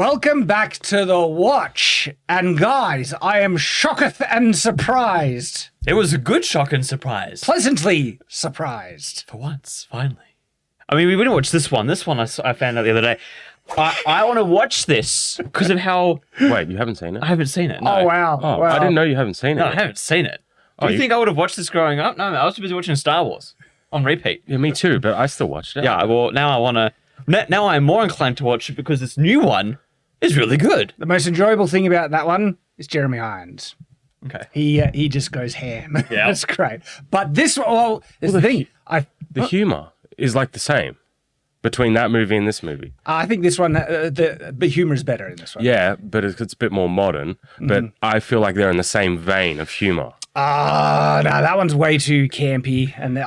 Welcome back to The Watch. And guys, I am shocketh and surprised. It was a good shock and surprise. Pleasantly surprised. For once, finally. I mean, we didn't watch this one. This one I found out the other day. I want to watch this because of how... Wait, you haven't seen it? I haven't seen it. No. Oh, wow. Oh, wow. I didn't know you haven't seen it. No, I haven't seen it. Do you think I would have watched this growing up? No, I was too busy watching Star Wars on repeat. Yeah, me too, but I still watched it. Yeah, well, now I want to... Now I'm more inclined to watch it because this new one is really good. The most enjoyable thing about that one is Jeremy Irons. Okay. He just goes ham. Yeah. That's great. But this one, well, is the thing. The humor is like the same between that movie and this movie. I think this one, the humor is better in this one. Yeah, but it's a bit more modern. But I feel like they're in the same vein of humor. No, that one's way too campy. And this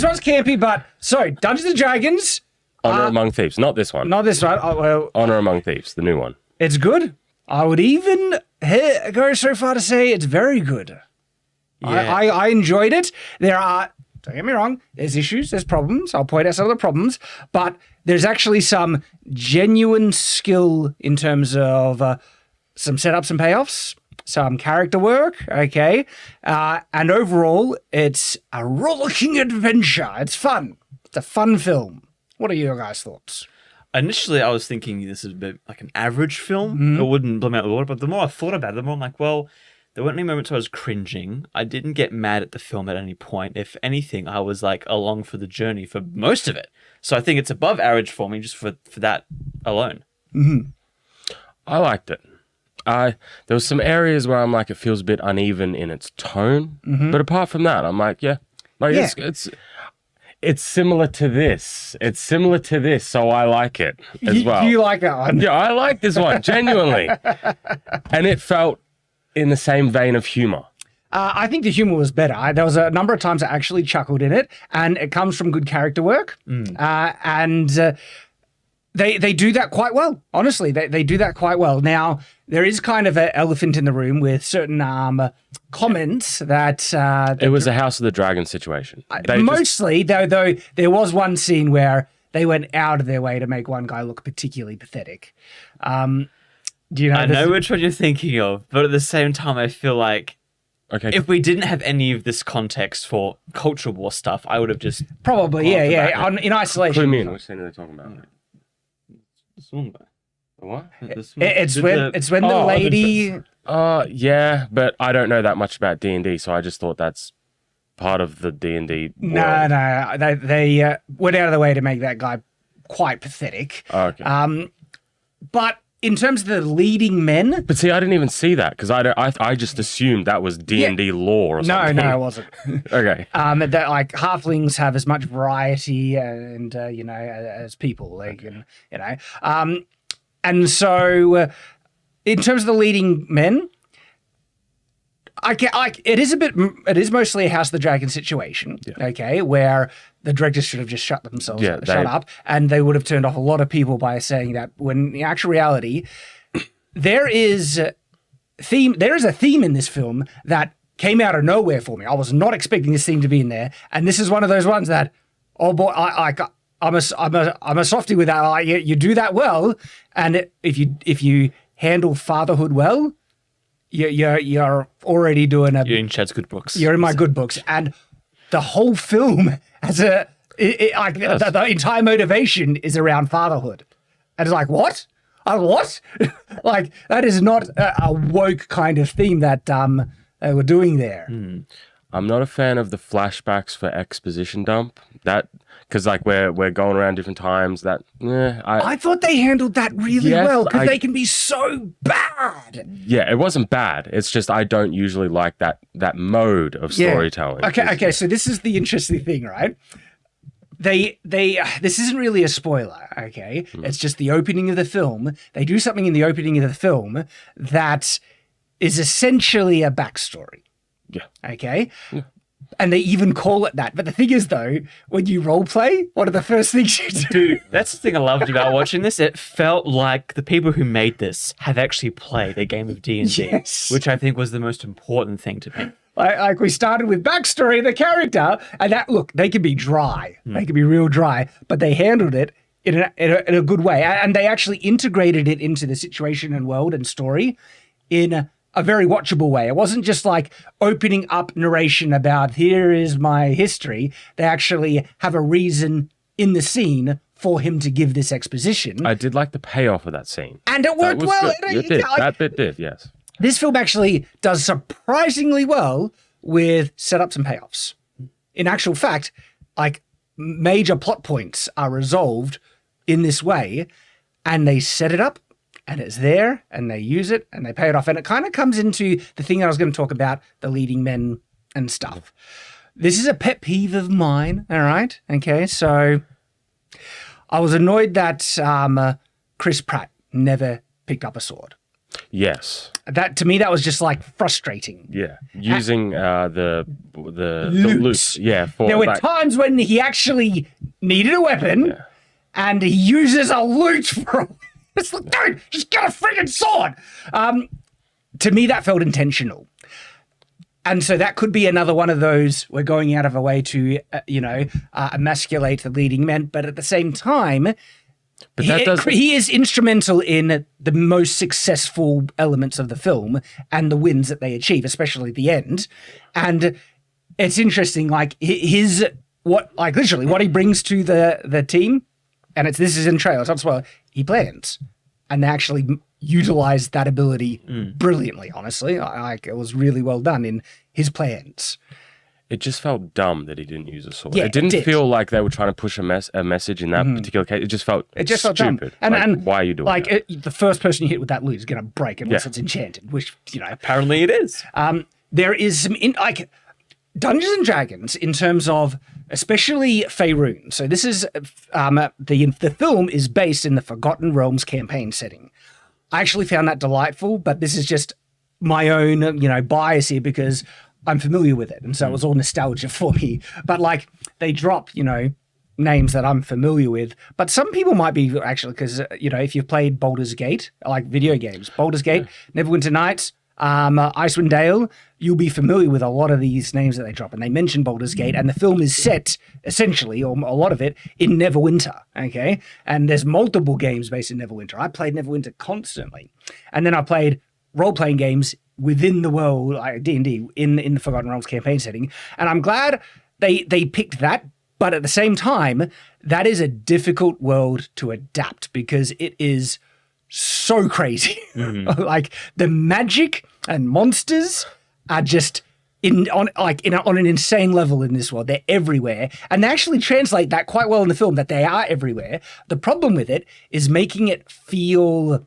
one's campy, but so Dungeons and Dragons. Honor Among Thieves, not this one. Not this one. Well, Honor Among Thieves, the new one. it's good. I would even go so far to say it's very good. Yeah. I enjoyed it. Don't get me wrong, there's issues, there's problems. I'll point out some of the problems, but there's actually some genuine skill in terms of some setups and payoffs, some character work, okay? And overall, it's a rollicking adventure. It's fun. It's a fun film. What are your guys' thoughts? Initially, I was thinking this is a bit like an average film. It wouldn't blow me out the water, but the more I thought about it, the more I'm like, well, there weren't any moments where I was cringing. I didn't get mad at the film at any point. If anything, I was like along for the journey for most of it. So I think it's above average for me just for that alone. I liked it. There was some areas where I'm like, it feels a bit uneven in its tone. But apart from that, I'm like, yeah. Like Yeah. It's similar to this. It's similar to this, so I like it as well. You like that one? Yeah, I like this one, genuinely. And it felt in the same vein of humor. I think the humor was better. There was a number of times I actually chuckled in it, and it comes from good character work. They do that quite well. Honestly, they do that quite well. Now, there is kind of an elephant in the room with certain comments that... It was a House of the Dragon situation. Mostly, though, there was one scene where they went out of their way to make one guy look particularly pathetic. Do you know? I know which one you're thinking of, but at the same time, I feel like if we didn't have any of this context for cultural war stuff, I would have just... Probably, yeah. In isolation. Clue me in. Which scene are they talking about? This one guy. What? It's when the lady... Yeah, but I don't know that much about D&D, so I just thought that's part of the D&D world. No. They went out of the way to make that guy quite pathetic. Okay. But in terms of the leading men... But see, I didn't even see that, because I just assumed that was D&D lore or something. No, it wasn't. Okay. That like halflings have as much variety and as people. They can, and so in terms of the leading men, it is mostly a House of the Dragon situation, okay, where the directors should have just shut up, and they would have turned off a lot of people by saying that, when in actual reality, there is a theme in this film that came out of nowhere for me. I was not expecting this theme to be in there, and this is one of those ones that, oh boy, I'm a softie with that. You do that well, and if you handle fatherhood well, you're already doing You're in Shad's good books. You're in my good books, and the whole film has the entire motivation is around fatherhood, and it's like what? What? Like that is not a woke kind of theme that they were doing there. I'm not a fan of the flashbacks for exposition dump. Because like we're going around different times. I thought they handled that really well, because they can be so bad. Yeah, it wasn't bad. It's just I don't usually like that mode of storytelling. Okay. So this is the interesting thing, right? This isn't really a spoiler, okay? It's just the opening of the film. They do something in the opening of the film that is essentially a backstory. Yeah. Okay? Yeah. And they even call it that. But the thing is, though, when you role play, one of the first things you do... That's the thing I loved about watching this. It felt like the people who made this have actually played a game of D&D, which I think was the most important thing to me. Like we started with backstory of the character, and that, look, they can be dry. They can be real dry, but they handled it in a good way. And they actually integrated it into the situation and world and story in a very watchable way. It wasn't just like opening up narration about here is my history. They actually have a reason in the scene for him to give this exposition. I did like the payoff of that scene. And it worked well. It did. That bit did, yes. This film actually does surprisingly well with setups and payoffs. In actual fact, like major plot points are resolved in this way, and they set it up, and it's there, and they use it, and they pay it off. And it kind of comes into the thing I was going to talk about, the leading men and stuff. This is a pet peeve of mine, all right? Okay, so I was annoyed that Chris Pratt never picked up a sword. Yes. That to me, that was just like frustrating. Yeah, using the loot. Yeah, there were times when he actually needed a weapon, and he uses a loot for. It's like, dude, just get a freaking sword. To me, that felt intentional, and so that could be another one of those we're going out of our way to, emasculate the leading men, but at the same time. But he is instrumental in the most successful elements of the film and the wins that they achieve, especially at the end. And it's interesting, like literally what he brings to the team, and this is in trailers as well. He plans, and they actually utilize that ability brilliantly. Honestly, it was really well done in his plans. It just felt dumb that he didn't use a sword. Yeah, it didn't feel like they were trying to push a message in that particular case. It just felt stupid. Dumb. And why are you doing that? The first person you hit with that loot is going to break unless it's enchanted, which, Apparently it is. There is some, Dungeons and Dragons in terms of, especially Faerun. So this is, the film is based in the Forgotten Realms campaign setting. I actually found that delightful, but this is just my own, bias here because I'm familiar with it. And so it was all nostalgia for me. But they drop, names that I'm familiar with. But some people might be actually, because, if you've played Baldur's Gate, like video games, Baldur's Gate, Neverwinter Nights, Icewind Dale, you'll be familiar with a lot of these names that they drop. And they mention Baldur's Gate. And the film is set, essentially, or a lot of it, in Neverwinter. Okay? And there's multiple games based in Neverwinter. I played Neverwinter constantly. And then I played role-playing games within the world, like D&D, in the Forgotten Realms campaign setting. And I'm glad they picked that, but at the same time, that is a difficult world to adapt because it is so crazy. Like the magic and monsters are just on an insane level in this world. They're everywhere. And they actually translate that quite well in the film, that they are everywhere. The problem with it is making it feel,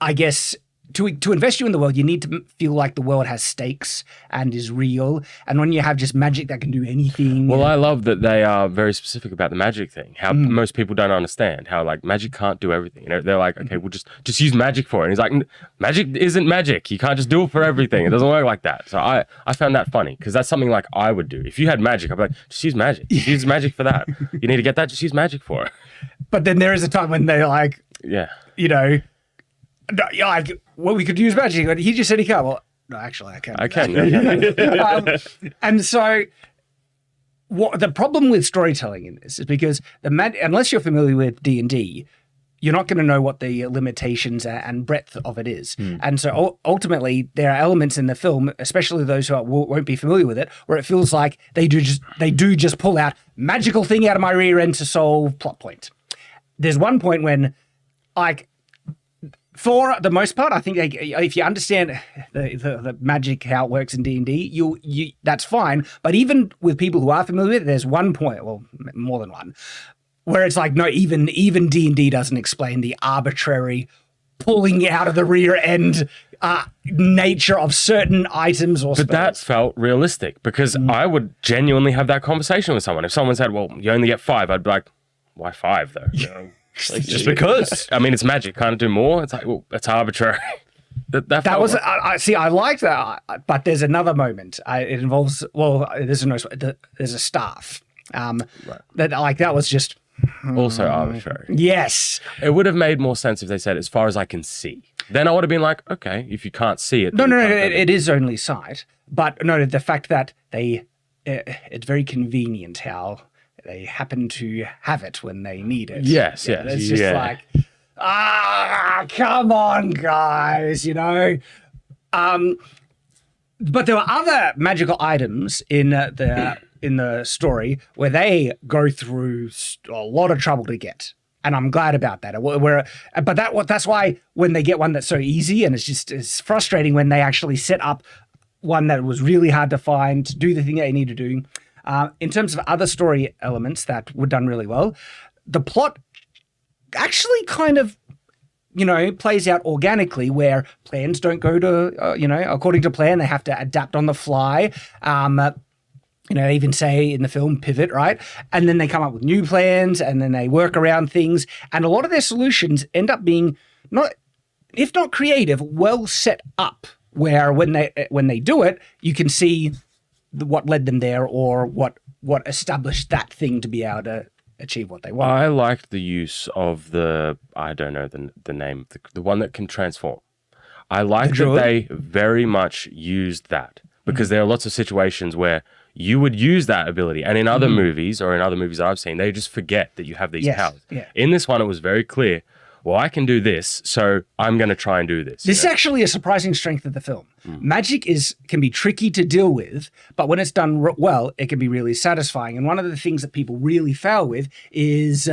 I guess, to invest you in the world, you need to feel like the world has stakes and is real. And when you have just magic that can do anything. Well, I love that they are very specific about the magic thing. How most people don't understand how magic can't do everything. They're like, okay, we'll just use magic for it. And he's like, magic isn't magic. You can't just do it for everything. It doesn't work like that. So I found that funny because that's something like I would do. If you had magic, I'd be like, just use magic. Just use magic for that. You need to get that. Just use magic for it. But then there is a time when they're like, well, we could use magic. He just said he can't. Well, no, actually, I can. I can. And so, what the problem with storytelling in this is because unless you're familiar with D&D, you're not going to know what the limitations and breadth of it is. And so, ultimately, there are elements in the film, especially those who won't be familiar with it, where it feels like they do just pull out magical thing out of my rear end to solve plot point. There's one point when, for the most part, I think if you understand the magic, how it works in D&D, you that's fine. But even with people who are familiar with it, there's one point, well, more than one, where it's like, no, even D&D doesn't explain the arbitrary pulling out of the rear end nature of certain items or spells. But that felt realistic because I would genuinely have that conversation with someone. If someone said, well, you only get 5, I'd be like, why 5 though? Just because. I mean, it's magic. Can't it do more? It's like, well, it's arbitrary. that was, I liked that, but there's another moment. It involves, there's a staff. That was just... Also arbitrary. Yes. It would have made more sense if they said, as far as I can see. Then I would have been like, okay, if you can't see it. No, it is only sight. But no, the fact that it's very convenient how they happen to have it when they need it. Yes, yes. It's just like, come on, guys, you know. But there were other magical items in the story where they go through a lot of trouble to get. And I'm glad about that. But that's why when they get one that's so easy, and it's frustrating when they actually set up one that was really hard to find to do the thing they need to do. In terms of other story elements that were done really well, the plot actually kind of, plays out organically where plans don't go to, according to plan. They have to adapt on the fly. They even say in the film, pivot, right? And then they come up with new plans and then they work around things. And a lot of their solutions end up being if not creative, well set up, where when they do it, you can see what led them there or what established that thing to be able to achieve what they want. I liked the use of I don't know the name, the one that can transform. I like that they very much used that, because there are lots of situations where you would use that ability. And in other movies, or in other movies I've seen, they just forget that you have these powers. Yeah. In this one, it was very clear, well, I can do this, so I'm going to try and do this. This is actually a surprising strength of the film. Magic can be tricky to deal with, but when it's done well, it can be really satisfying. And one of the things that people really fail with is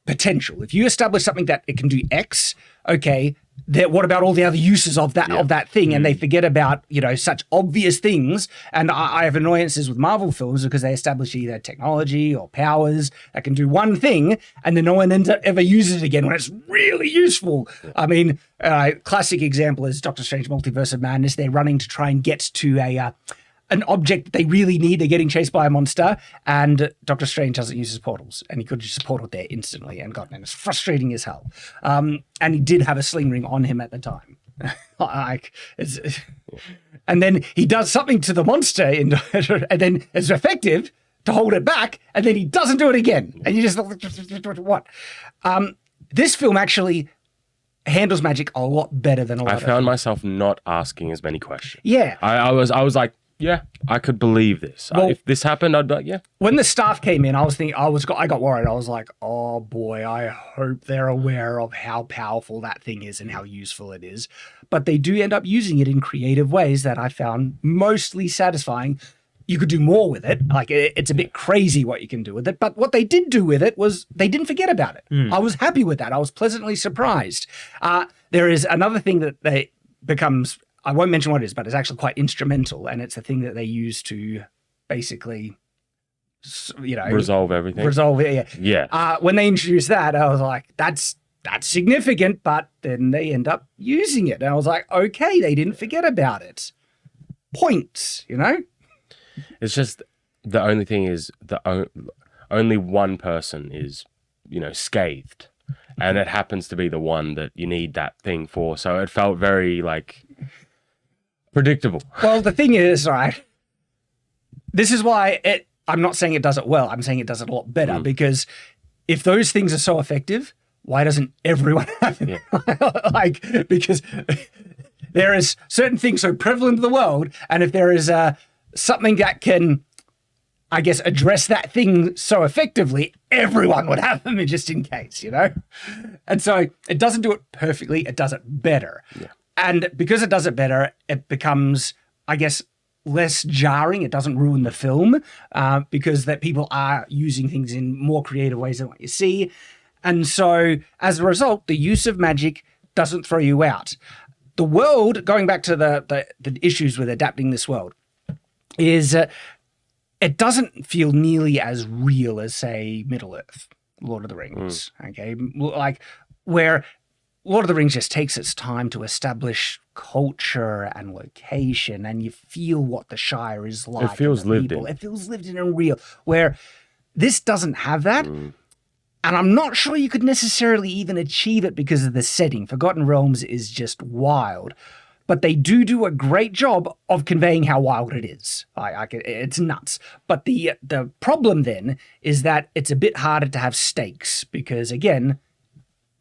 potential. If you establish something that it can do X, okay, what about all the other uses of that thing? And they forget about, such obvious things. And I have annoyances with Marvel films because they establish either technology or powers that can do one thing, and then no one ever uses it again when it's really useful. I mean, classic example is Doctor Strange Multiverse of Madness. They're running to try and get to an object that they really need. They're getting chased by a monster, and Doctor Strange doesn't use his portals, and he could just portal there instantly, and God, man, it's frustrating as hell. And he did have a sling ring on him at the time. And then he does something to the monster, and then it's effective to hold it back, and then he doesn't do it again. And you just, what? This film actually handles magic a lot better than a lot of I found myself not asking as many questions. Yeah. I was like, yeah, I could believe this. Well, if this happened, I'd be like, yeah. When the staff came in, I got worried. I was like, oh boy, I hope they're aware of how powerful that thing is and how useful it is. But they do end up using it in creative ways that I found mostly satisfying. You could do more with it. Like, it's a bit crazy what you can do with it. But what they did do with it was they didn't forget about it. I was happy with that. I was pleasantly surprised. There is another thing that becomes, I won't mention what it is, but it's actually quite instrumental. And it's a thing that they use to basically, resolve everything. Resolve it, yeah. Yeah. When they introduced that, I was like, that's significant. But then they end up using it. And I was like, okay, they didn't forget about it. Points, It's just the only thing is only one person is, scathed, and it happens to be the one that you need that thing for. So it felt very predictable. Well, the thing is, right, this is why I'm not saying it does it well. I'm saying it does it a lot better, because if those things are so effective, why doesn't everyone have it? Yeah. Because there is certain things so prevalent in the world, and if there is something that can, I guess, address that thing so effectively, everyone would have them just in case, And so it doesn't do it perfectly. It does it better. Yeah. And because it does it better, it becomes, I guess, less jarring. It doesn't ruin the film because that people are using things in more creative ways than what you see. And so as a result, the use of magic doesn't throw you out. The world, going back to the issues with adapting this world, is it doesn't feel nearly as real as, say, Middle-earth, Lord of the Rings, okay? Like, where Lord of the Rings just takes its time to establish culture and location, and you feel what the Shire is like. It feels lived in. It feels lived in and real, where this doesn't have that. And I'm not sure you could necessarily even achieve it because of the setting. Forgotten Realms is just wild. But they do a great job of conveying how wild it is. It's nuts. But the problem then is that it's a bit harder to have stakes because, again,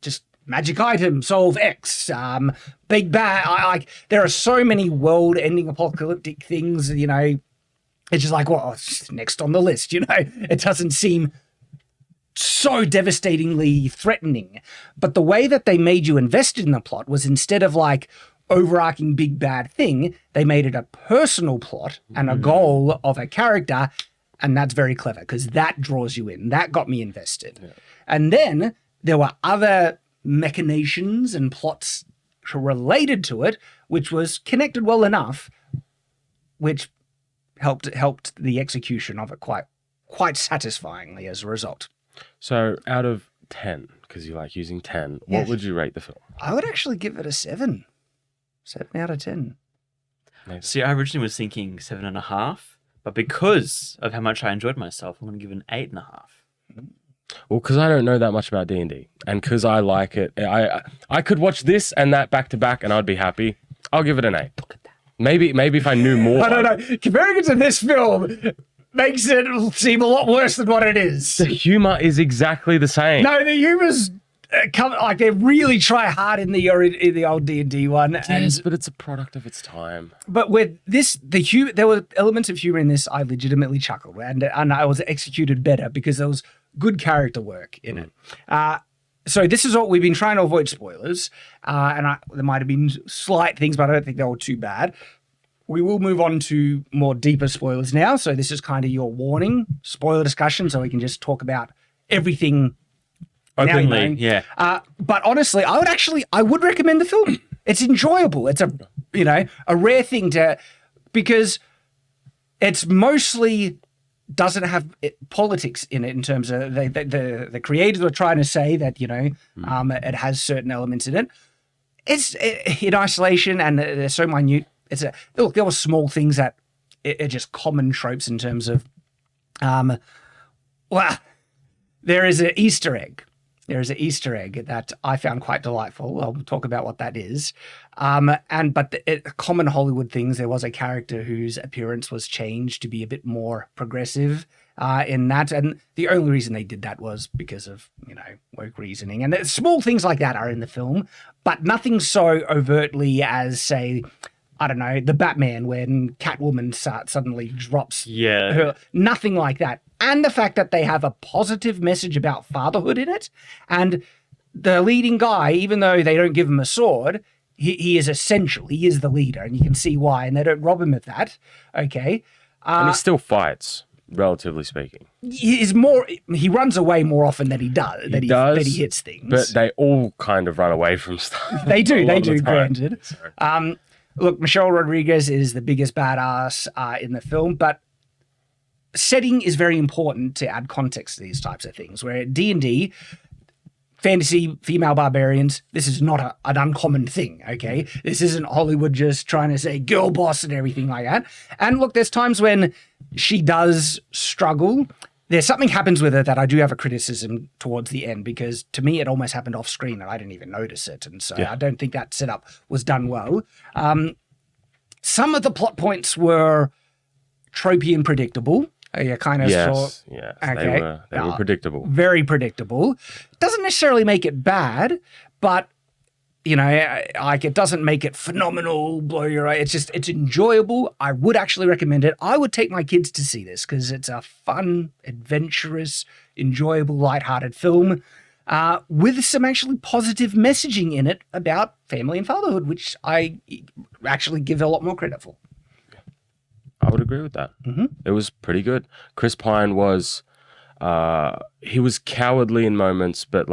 just magic item, solve X, big bang. There are so many world-ending apocalyptic things, it's just like, well, it's next on the list, you know? It doesn't seem so devastatingly threatening. But the way that they made you invested in the plot was, instead of like overarching big bad thing, they made it a personal plot and a goal of a character. And that's very clever, because that draws you in. That got me invested. Yeah. And then there were other machinations and plots related to it, which was connected well enough, which helped the execution of it quite satisfyingly as a result. So out of 10, because you like using 10, what would you rate the film? I would actually give it a 7. 7 out of 10. See, I originally was thinking 7.5, but because of how much I enjoyed myself, I'm going to give it an 8.5. Well, because I don't know that much about D&D, and because I like it, I could watch this and that back to back, and I'd be happy. I'll give it an 8. Maybe if I knew more. I don't know. Comparing it to this film makes it seem a lot worse than what it is. The humor is exactly the same. No, the humor's like they really try hard in the old D&D one. Yes, but it's a product of its time. But with this, there were elements of humor in this I legitimately chuckled, and I was executed better because there was good character work in it. So this is what we've been trying to avoid spoilers, and there might have been slight things, but I don't think they were too bad. We will move on to more deeper spoilers now. So this is kind of your warning, spoiler discussion, so we can just talk about everything openly. Yeah. But honestly, I would recommend the film. It's enjoyable. It's a rare thing because it's mostly doesn't have politics in it, in terms of the creators were trying to say that, it has certain elements in it. It's in isolation, and they're so minute. Look, there were small things that are just common tropes in terms of, there is an Easter egg. There is an Easter egg that I found quite delightful. I'll talk about what that is. Common Hollywood things, there was a character whose appearance was changed to be a bit more progressive in that. And the only reason they did that was because of, woke reasoning. And small things like that are in the film, but nothing so overtly as, say, I don't know, the Batman, when Catwoman suddenly drops her. Nothing like that. And the fact that they have a positive message about fatherhood in it. And the leading guy, even though they don't give him a sword, he is essential. He is the leader, and you can see why. And they don't rob him of that. Okay. And he still fights, relatively speaking. He runs away more often than he does. That he hits things. But they all kind of run away from stuff. They do, granted. Look, Michelle Rodriguez is the biggest badass in the film, but setting is very important to add context to these types of things. Where at D&D, fantasy, female barbarians, this is not an uncommon thing, okay? This isn't Hollywood just trying to say girl boss and everything like that. And look, there's times when she does struggle. There's something happens with her that I do have a criticism towards the end, because to me it almost happened off screen and I didn't even notice it. And so I don't think that setup was done well. Some of the plot points were tropey and predictable. You kind of saw. Yes, okay. They were predictable. Very predictable. Doesn't necessarily make it bad, but it doesn't make it phenomenal, blow your eye. It's enjoyable. I would actually recommend it. I would take my kids to see this because it's a fun, adventurous, enjoyable, lighthearted film with some actually positive messaging in it about family and fatherhood, which I actually give a lot more credit for. I would agree with that. Mm-hmm. It was pretty good. Chris Pine was, he was cowardly in moments, but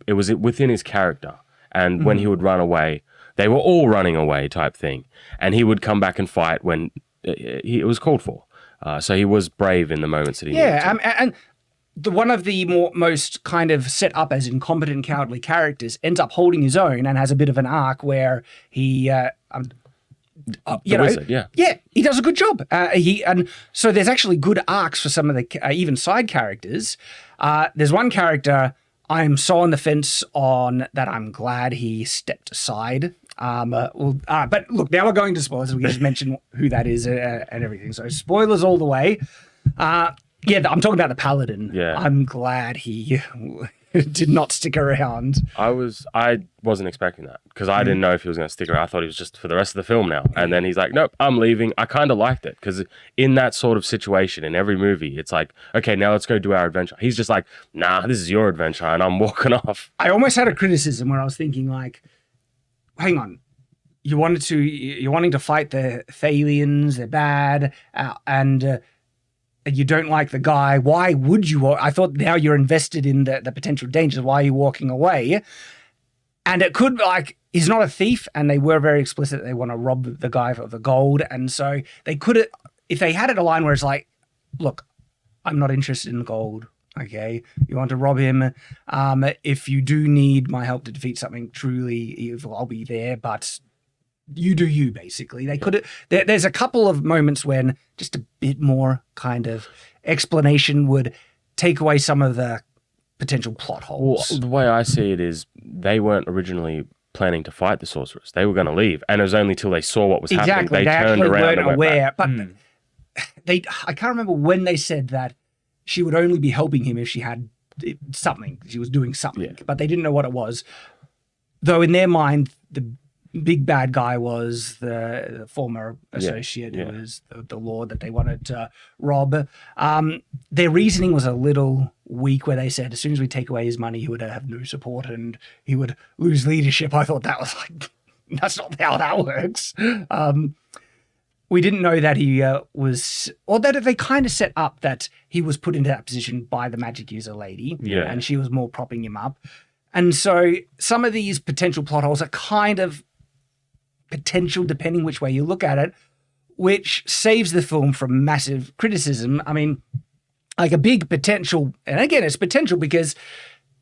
it was within his character. And when he would run away, they were all running away type thing. And he would come back and fight when it was called for. So he was brave in the moments that he needed to. And one of the most kind of set up as incompetent, cowardly characters ends up holding his own and has a bit of an arc where he... Wizard, he does a good job. And so there's actually good arcs for some of the even side characters. There's one character I'm so on the fence on that I'm glad he stepped aside. But look, now we're going to spoilers. We can just mention who that is and everything. So spoilers all the way. I'm talking about the Paladin. Yeah. I'm glad he did not stick around. I wasn't expecting that because I didn't know if he was going to stick around. I thought he was just for the rest of the film now. And then he's like, nope, I'm leaving. I kind of liked it because in that sort of situation in every movie, it's like, okay, now let's go do our adventure. He's just like, nah, this is your adventure and I'm walking off. I almost had a criticism where I was thinking like, hang on, you're wanting to fight the Thalians, they're bad, and you don't like the guy. Why would you? I thought now you're invested in the potential dangers. Why are you walking away? And it could like, he's not a thief, and they were very explicit. They want to rob the guy of the gold. And so they could, if they had it a line where it's like, look, I'm not interested in gold. Okay. You want to rob him. If you do need my help to defeat something truly evil, I'll be there, but you do you, basically. They could. There's a couple of moments when just a bit more kind of explanation would take away some of the potential plot holes. Well, the way I see it is they weren't originally planning to fight the sorceress. They were going to leave, and it was only till they saw what was happening they turned around and went aware. back. But I can't remember when they said that she would only be helping him if she had something. She was doing something, but they didn't know what it was. Though in their mind, the big bad guy was the former associate who was the lord that they wanted to rob. Their reasoning was a little weak where they said as soon as we take away his money, he would have no support and he would lose leadership. I thought that was like, that's not how that works. We didn't know that he was, or that they kind of set up that he was put into that position by the magic user lady and she was more propping him up. And so some of these potential plot holes are kind of potential depending which way you look at it, which saves the film from massive criticism. I mean, like a big potential, and again, it's potential because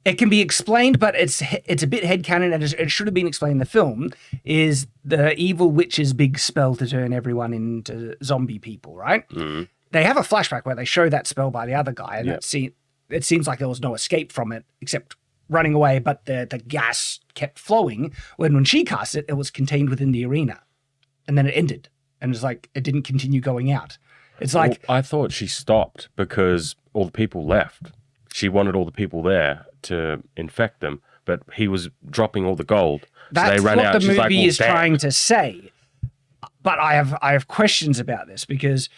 it can be explained, but it's a bit headcanon and it should have been explained in the film, is the evil witch's big spell to turn everyone into zombie people, right? Mm. They have a flashback where they show that spell by the other guy, and it seems like there was no escape from it except running away, but the gas kept flowing. When she cast it, it was contained within the arena. And then it ended. And it's like, it didn't continue going out. It's like... Well, I thought she stopped because all the people left. She wanted all the people there to infect them, but he was dropping all the gold. That's so they ran what out. the She's movie like, is trying to say. But I have questions about this because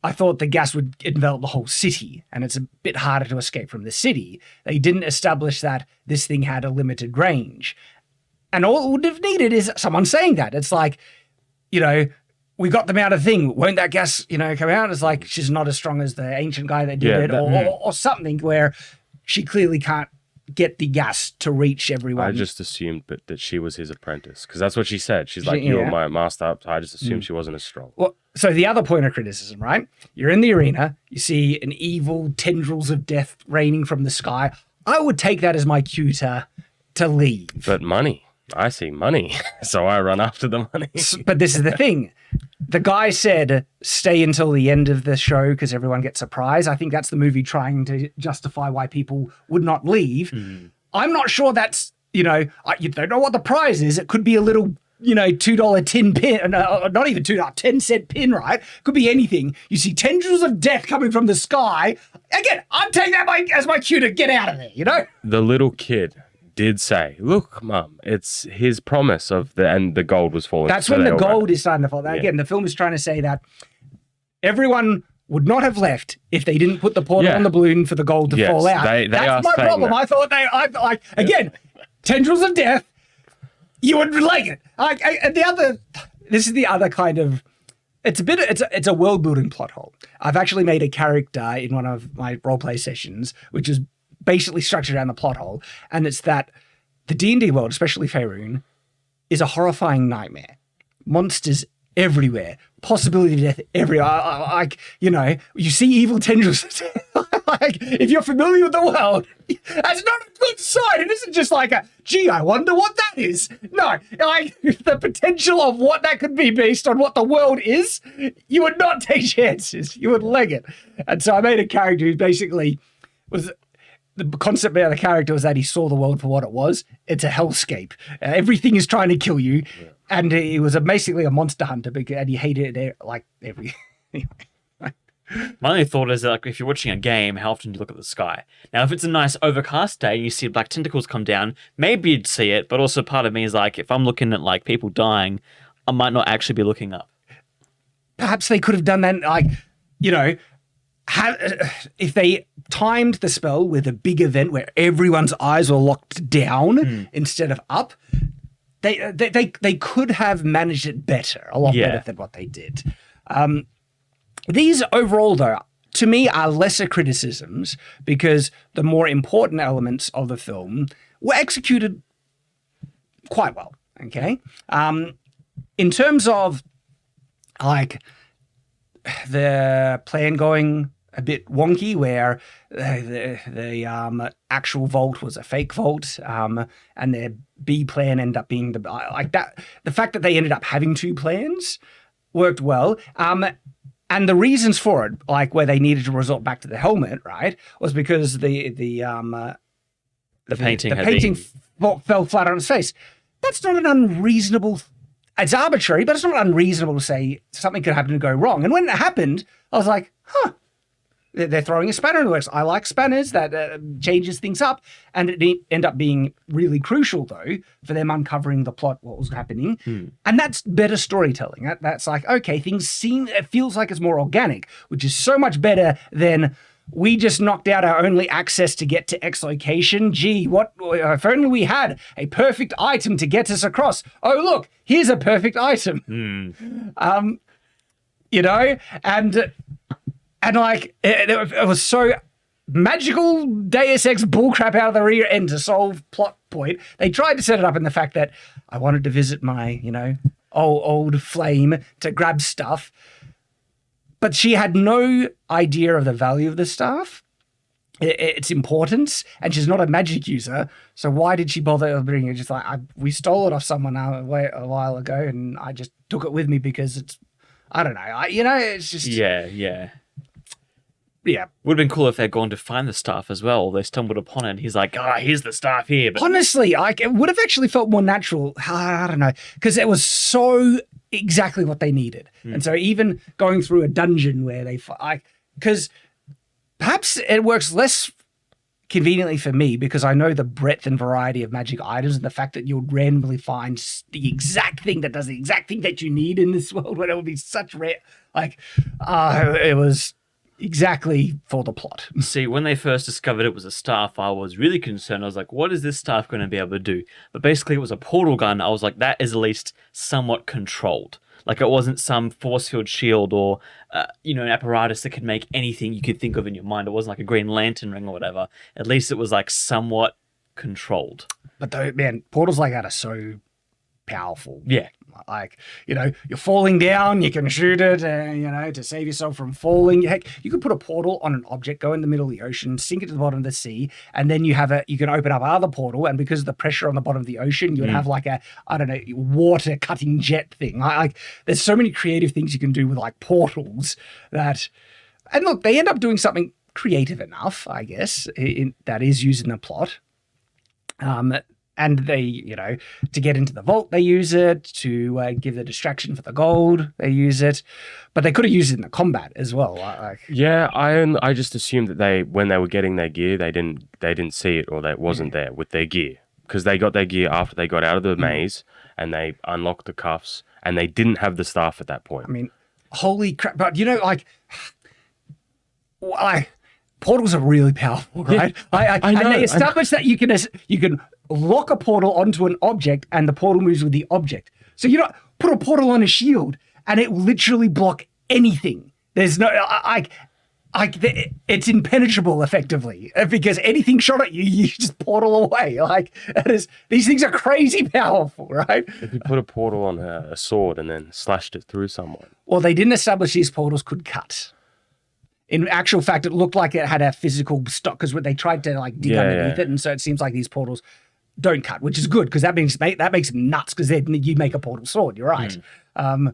I thought the gas would envelop the whole city, and it's a bit harder to escape from the city. They didn't establish that this thing had a limited range. And all it would have needed is someone saying that. It's like, we got them out of thing. Won't that gas, come out? It's like, she's not as strong as the ancient guy that did it, or something where she clearly can't get the gas to reach everyone. I just assumed that she was his apprentice, because that's what she said. She's like, you're my master. I just assumed she wasn't as strong. Well, so the other point of criticism, right? You're in the arena, you see an evil tendrils of death raining from the sky. I would take that as my cue to leave. But money. I see money, so I run after the money. But this is the thing. The guy said, stay until the end of the show because everyone gets a prize. I think that's the movie trying to justify why people would not leave. Mm. I'm not sure that's, you don't know what the prize is. It could be a little, $2 tin pin, not even $2, 10-cent pin, right? Could be anything. You see tendrils of death coming from the sky. Again, I'm taking that as my cue to get out of there, The little kid did say, look, Mum, it's his promise and the gold was falling. That's when the gold is starting to fall. Again, the film is trying to say that everyone would not have left if they didn't put the portal on the balloon for the gold to fall out. That's my problem. That. I thought again, tendrils of death, you would leg it. This is the other kind of, it's a world building plot hole. I've actually made a character in one of my roleplay sessions, which is basically structured around the plot hole, and it's that the D&D world, especially Faerun, is a horrifying nightmare. Monsters everywhere, possibility of death everywhere. You see evil tendrils. If you're familiar with the world, that's not a good sign. It isn't just like I wonder what that is. No, the potential of what that could be based on what the world is, you would not take chances. You would leg it. And so I made a character who basically was... The concept behind the character was that he saw the world for what it was. It's a hellscape. Everything is trying to kill you. Yeah. And he was basically a monster hunter, and he hated it like every... My only thought is that, like, if you're watching a game, how often do you look at the sky? Now, if it's a nice overcast day and you see black tentacles come down, maybe you'd see it. But also, part of me is like, if I'm looking at like people dying, I might not actually be looking up. Perhaps they could have done that, like, you know, if they timed the spell with a big event where everyone's eyes were locked down instead of up. They could have managed it better, a lot better than what they did. These overall, though, to me are lesser criticisms because the more important elements of the film were executed quite well, okay? In terms of, like, the plan going a bit wonky where the actual vault was a fake vault and their B plan ended up being like that. The fact that they ended up having two plans worked well. And the reasons for it, like where they needed to resort back to the helmet, right, was because the painting fell flat on its face. That's not an unreasonable. It's arbitrary, but it's not unreasonable to say something could happen to go wrong. And when it happened, I was like, huh. They're throwing a spanner in the works. I like spanners. That changes things up. And it ended up being really crucial, though, for them uncovering the plot, what was happening. And that's better storytelling. That's like, okay, it feels like it's more organic, which is so much better than we just knocked out our only access to get to X location. Gee, if only we had a perfect item to get us across. Oh, look, here's a perfect item. You know, and like, it was so magical Deus Ex bullcrap out of the rear end to solve plot point. They tried to set it up in the fact that I wanted to visit my, you know, old flame to grab stuff. But she had no idea of the value of the stuff, its importance, and she's not a magic user. So why did she bother bringing it? Just like, we stole it off someone a while ago, and I just took it with me because it's, I don't know. It's just... Yeah. Would have been cool if they'd gone to find the staff as well. They stumbled upon it and he's like, here's the staff here. But honestly, it would have actually felt more natural. I don't know. Because it was so exactly what they needed. And so even going through a dungeon where because perhaps it works less conveniently for me because I know the breadth and variety of magic items and the fact that you'll randomly find the exact thing that does the exact thing that you need in this world when it would be such rare. It was... exactly for the plot. See, when they first discovered it was a staff, I was really concerned. I was like, what is this staff going to be able to do? But basically it was a portal gun. I was like, that is at least somewhat controlled. Like, it wasn't some force field shield or, an apparatus that could make anything you could think of in your mind. It wasn't like a Green Lantern ring or whatever. At least it was like somewhat controlled. But though, man, portals like that are so powerful. Yeah. Like, you're falling down, you can shoot it, to save yourself from falling. Heck, you could put a portal on an object, go in the middle of the ocean, sink it to the bottom of the sea, and then you can open up another portal, and because of the pressure on the bottom of the ocean, you would have like a, water cutting jet thing. There's so many creative things you can do with like portals and look, they end up doing something creative enough, I guess, that is used in the plot. And they, to get into the vault, they use it. To give the distraction for the gold, they use it. But they could have used it in the combat as well. Yeah, I just assumed that when they were getting their gear, they didn't see it or that it wasn't there with their gear. Because they got their gear after they got out of the maze and they unlocked the cuffs and they didn't have the staff at that point. I mean, holy crap. But, portals are really powerful, right? I know, and they established that you can lock a portal onto an object and the portal moves with the object. So put a portal on a shield and it will literally block anything. There's no it's impenetrable effectively because anything shot at you, you just portal away. These things are crazy powerful, right? If you put a portal on a sword and then slashed it through someone. Well, they didn't establish these portals could cut. In actual fact, it looked like it had a physical stock because they tried to dig underneath it, and so it seems like these portals don't cut, which is good because that makes them nuts because you make a portal sword. You're right, but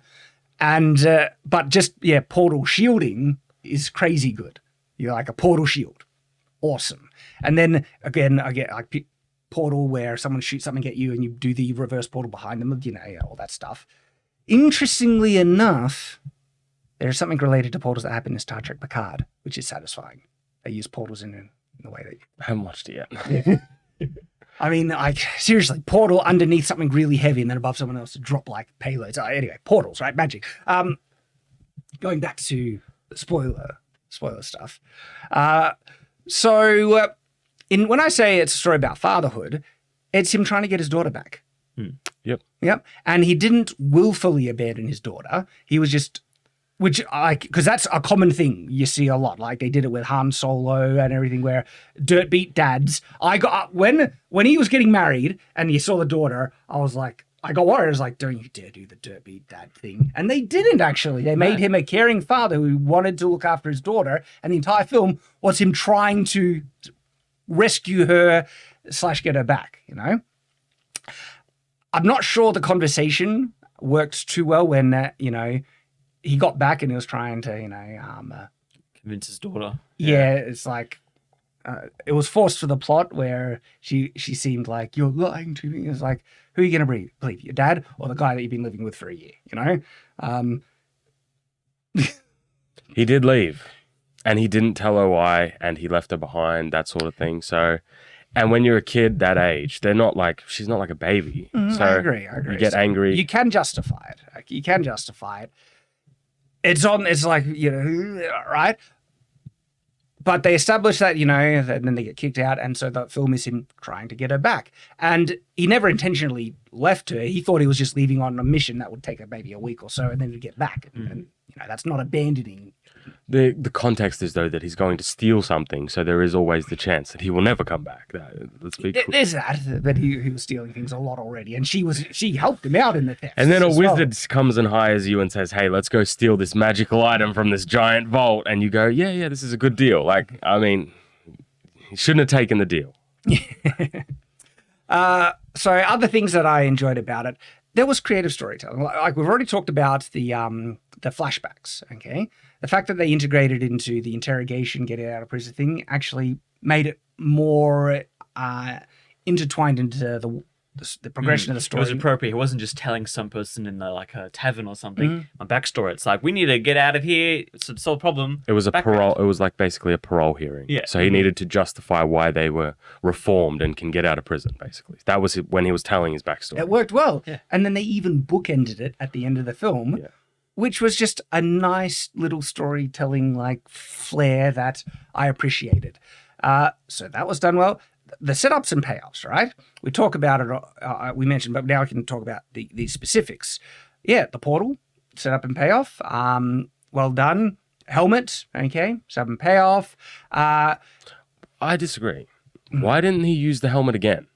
just portal shielding is crazy good. You're like a portal shield, awesome. And then again, I get like portal where someone shoots something at you and you do the reverse portal behind them, all that stuff. Interestingly enough, There's something related to portals that happen in Star Trek Picard, which is satisfying. They use portals in the way that I haven't watched it yet. I mean, like, seriously, portal underneath something really heavy and then above someone else to drop, like, payloads. Anyway, portals, right? Magic. Going back to the spoiler stuff. When I say it's a story about fatherhood, it's him trying to get his daughter back. Yep. And he didn't willfully abandon his daughter. He was just... because that's a common thing you see a lot. Like they did it with Han Solo and everything, where dirtbeat dads. I got when he was getting married and you saw the daughter, I got worried. I was like, don't you dare do the dirtbeat dad thing. And they didn't actually. They made him a caring father who wanted to look after his daughter, and the entire film was him trying to rescue her / get her back. You know, I'm not sure the conversation worked too well when he got back and he was trying to, convince his daughter. Yeah, it's like it was forced for the plot where she seemed like, you're lying to me. It's like, who are you going to believe, your dad or the guy that you've been living with for a year? He did leave, and he didn't tell her why, and he left her behind, that sort of thing. So, and when you're a kid that age, she's not like a baby. So I agree. You get angry. You can justify it. It's like, right? But they establish that, and then they get kicked out. And so the film is him trying to get her back. And he never intentionally left her. He thought he was just leaving on a mission that would take her maybe a week or so and then he'd get back. And that's not abandoning. The context is, though, that he's going to steal something. So there is always the chance that he will never come back. Let's be clear. There's that, but he was stealing things a lot already. And she helped him out in the theft. And then a wizard comes and hires you and says, hey, let's go steal this magical item from this giant vault. And you go, yeah, this is a good deal. Like, I mean, he shouldn't have taken the deal. So other things that I enjoyed about it, there was creative storytelling. Like we've already talked about the flashbacks, okay? The fact that they integrated into the interrogation, getting out of prison thing actually made it more intertwined into the progression of the story. It was appropriate. It wasn't just telling some person in a tavern or something a backstory. It's like, we need to get out of here. It's a solve problem. It was a parole. It was like basically a parole hearing. Yeah. So he needed to justify why they were reformed and can get out of prison. Basically, that was when he was telling his backstory. It worked well. Yeah. And then they even bookended it at the end of the film. Yeah. Which was just a nice little storytelling flair that I appreciated. So that was done well. The setups and payoffs, right? We talk about it, we mentioned, but now we can talk about the specifics. Yeah, the portal, setup and payoff. Well done. Helmet, okay, setup and payoff. I disagree. Why didn't he use the helmet again?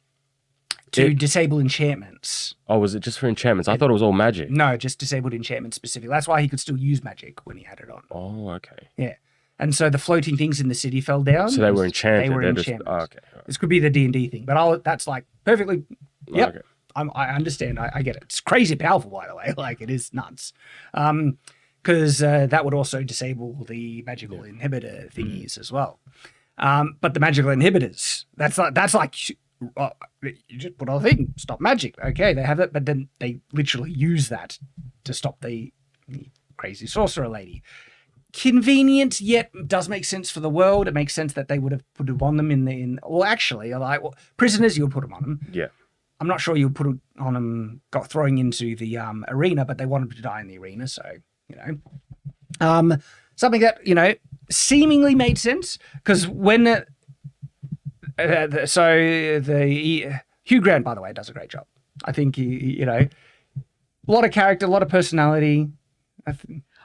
To disable enchantments. Oh, was it just for enchantments? I thought it was all magic. No, just disabled enchantments specifically. That's why he could still use magic when he had it on. Oh, okay. Yeah. And so the floating things in the city fell down. So they were enchanted. They were enchantments. okay. Right. This could be the D&D thing, but that's perfectly. Yep. Okay. I understand. I get it. It's crazy powerful, by the way. It is nuts. Because that would also disable the magical inhibitor thingies as well. But the magical inhibitors, that's like you just put on a thing, stop magic. Okay, they have it, but then they literally use that to stop the crazy sorcerer lady. Convenient, yet does make sense for the world. It makes sense that they would have put it on them prisoners, you would put them on them. Yeah. I'm not sure you would put it on them throwing into the arena, but they wanted to die in the arena, so, something that, seemingly made sense, because when Hugh Grant, by the way, does a great job. I think he a lot of character, a lot of personality.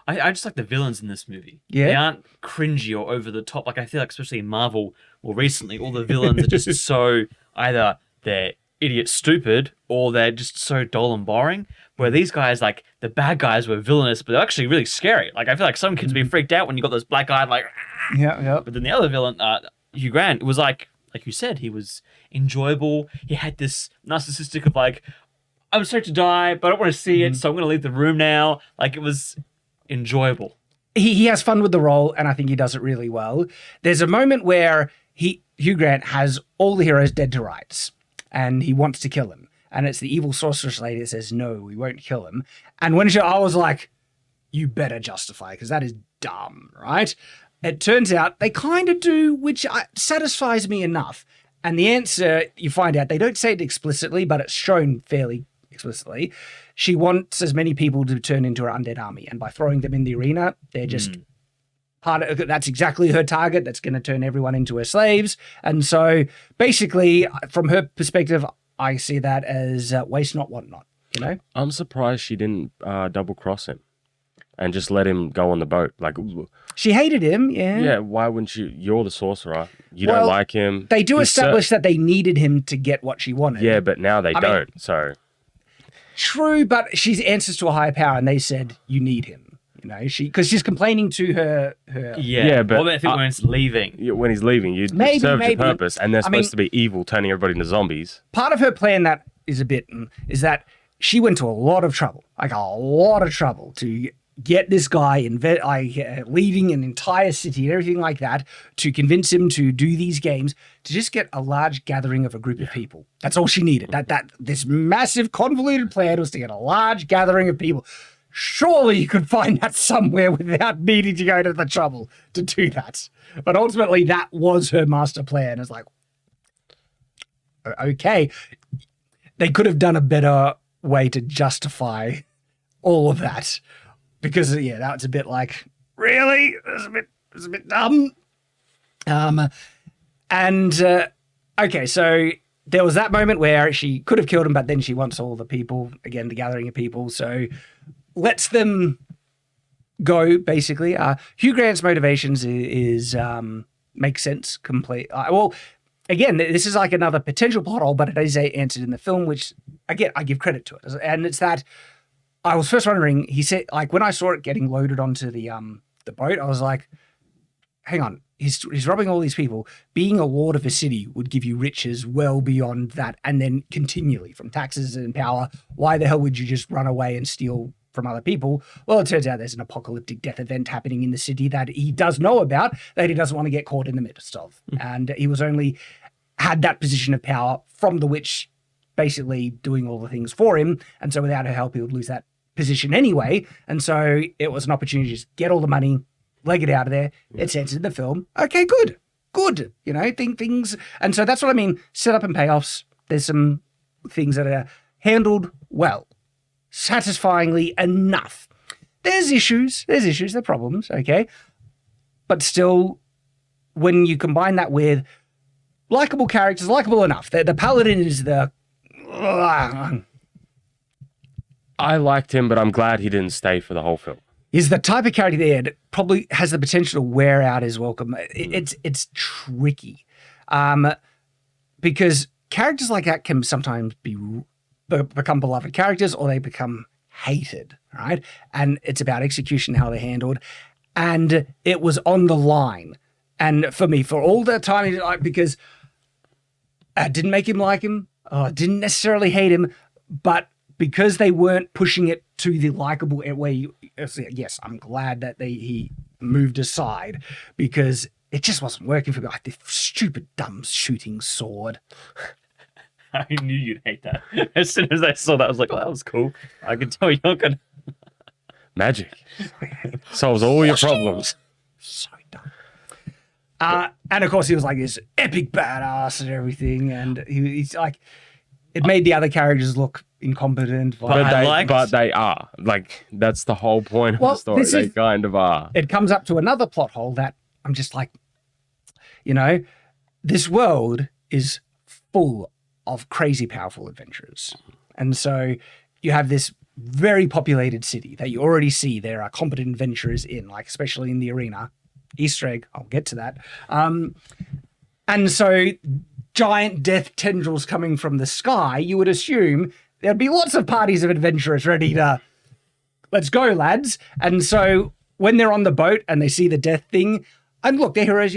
I just like the villains in this movie. Yeah. They aren't cringy or over the top. I feel like, especially in Marvel more recently, all the villains are just so either they're idiot stupid or they're just so dull and boring. Where these guys, the bad guys were villainous, but they're actually really scary. I feel like some kids would be freaked out when you got those black eyed Yeah. But then the other villain, Hugh Grant, it was like you said, he was enjoyable. He had this narcissistic of I'm sorry to die, but I don't want to see it, so I'm going to leave the room now. It was enjoyable. He has fun with the role, and I think he does it really well. There's a moment where Hugh Grant has all the heroes dead to rights, and he wants to kill him. And it's the evil sorceress lady that says, no, we won't kill him. And when I was like, you better justify, because that is dumb, right? It turns out they kind of do, which satisfies me enough. And the answer, you find out, they don't say it explicitly, but it's shown fairly explicitly. She wants as many people to turn into her undead army. And by throwing them in the arena, they're just part of, that's exactly her target. That's going to turn everyone into her slaves. And so basically, from her perspective, I see that as waste not, want not, you know? I'm surprised she didn't double cross him and just let him go on the boat. Like, she hated him, yeah. Yeah, why wouldn't you? You're the sorcerer. You don't like him. They do establish that they needed him to get what she wanted. Yeah, but now they don't, so... True, but she answers to a higher power, and they said, you need him. You know, because she's complaining to her. Yeah, but what about when he's leaving? When he's leaving, you served your purpose, and they're supposed to be evil, turning everybody into zombies. Part of her plan that is is that she went to a lot of trouble, to get this guy leading an entire city and everything like that, to convince him to do these games, to just get a large gathering of a group of people. That's all she needed. This massive convoluted plan was to get a large gathering of people. Surely you could find that somewhere without needing to go to the trouble to do that. But ultimately, that was her master plan. It's like, okay, they could have done a better way to justify all of that. Because, that was a bit like, really? It was a bit dumb. Okay, so there was that moment where she could have killed him, but then she wants all the people, again, the gathering of people, so lets them go, basically. Hugh Grant's motivations is makes sense complete. Again, this is like another potential plot hole, but it is answered in the film, which, again, I give credit to it. And it's that I was first wondering, he said, like, when I saw it getting loaded onto the boat, I was like, hang on, he's robbing all these people. Being a lord of a city would give you riches well beyond that, and then continually from taxes and power. Why the hell would you just run away and steal from other people? Well, it turns out there's an apocalyptic death event happening in the city that he does know about, that he doesn't want to get caught in the midst of. And he was only had that position of power from the witch basically doing all the things for him. And so without her help, he would lose that position anyway. And so it was an opportunity to just get all the money, leg it out of there. It's entered in the film. Okay, good. You know, things. And so that's what I mean. Setup and payoffs. There's some things that are handled well, satisfyingly enough. There's issues, there are problems, okay? But still, when you combine that with likable characters, likable enough. The paladin is the... I liked him, but I'm glad he didn't stay for the whole film. Is the type of character there that probably has the potential to wear out his welcome. It's tricky. Because characters like that can sometimes become beloved characters, or they become hated, right? And it's about execution, how they're handled. And it was on the line. And for me, for all that time, because I didn't make him like him, I didn't necessarily hate him, but because they weren't pushing it to the likable way, yes, I'm glad that he moved aside, because it just wasn't working for me. Like the stupid, dumb shooting sword. I knew you'd hate that. As soon as I saw that, I was like, oh, that was cool. I could tell you're not going to... Magic. Solves all your problems. So dumb. And of course, he was like this epic badass and everything. And he's like, it made the other characters look incompetent. But they are. Like, that's the whole point of the story. They kind of are. It comes up to another plot hole that I'm just like, you know, this world is full of crazy powerful adventurers. And so you have this very populated city that you already see there are competent adventurers in, like especially in the arena. Easter egg, I'll get to that. And so giant death tendrils coming from the sky, you would assume there'd be lots of parties of adventurers ready to, let's go, lads. And so when they're on the boat and they see the death thing, and look, they're heroes,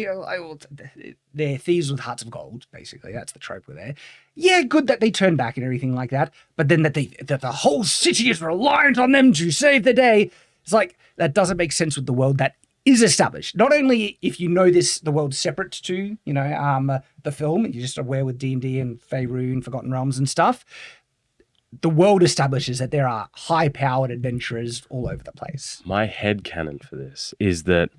they're thieves with hearts of gold, basically. That's the trope we're there. Yeah, good that they turn back and everything like that, but then that the whole city is reliant on them to save the day. It's like, that doesn't make sense with the world that is established. Not only if you know the world's separate to, you know, the film, you're just aware with D&D and Faerun, Forgotten Realms and stuff, the world establishes that there are high-powered adventurers all over the place. My headcanon for this is that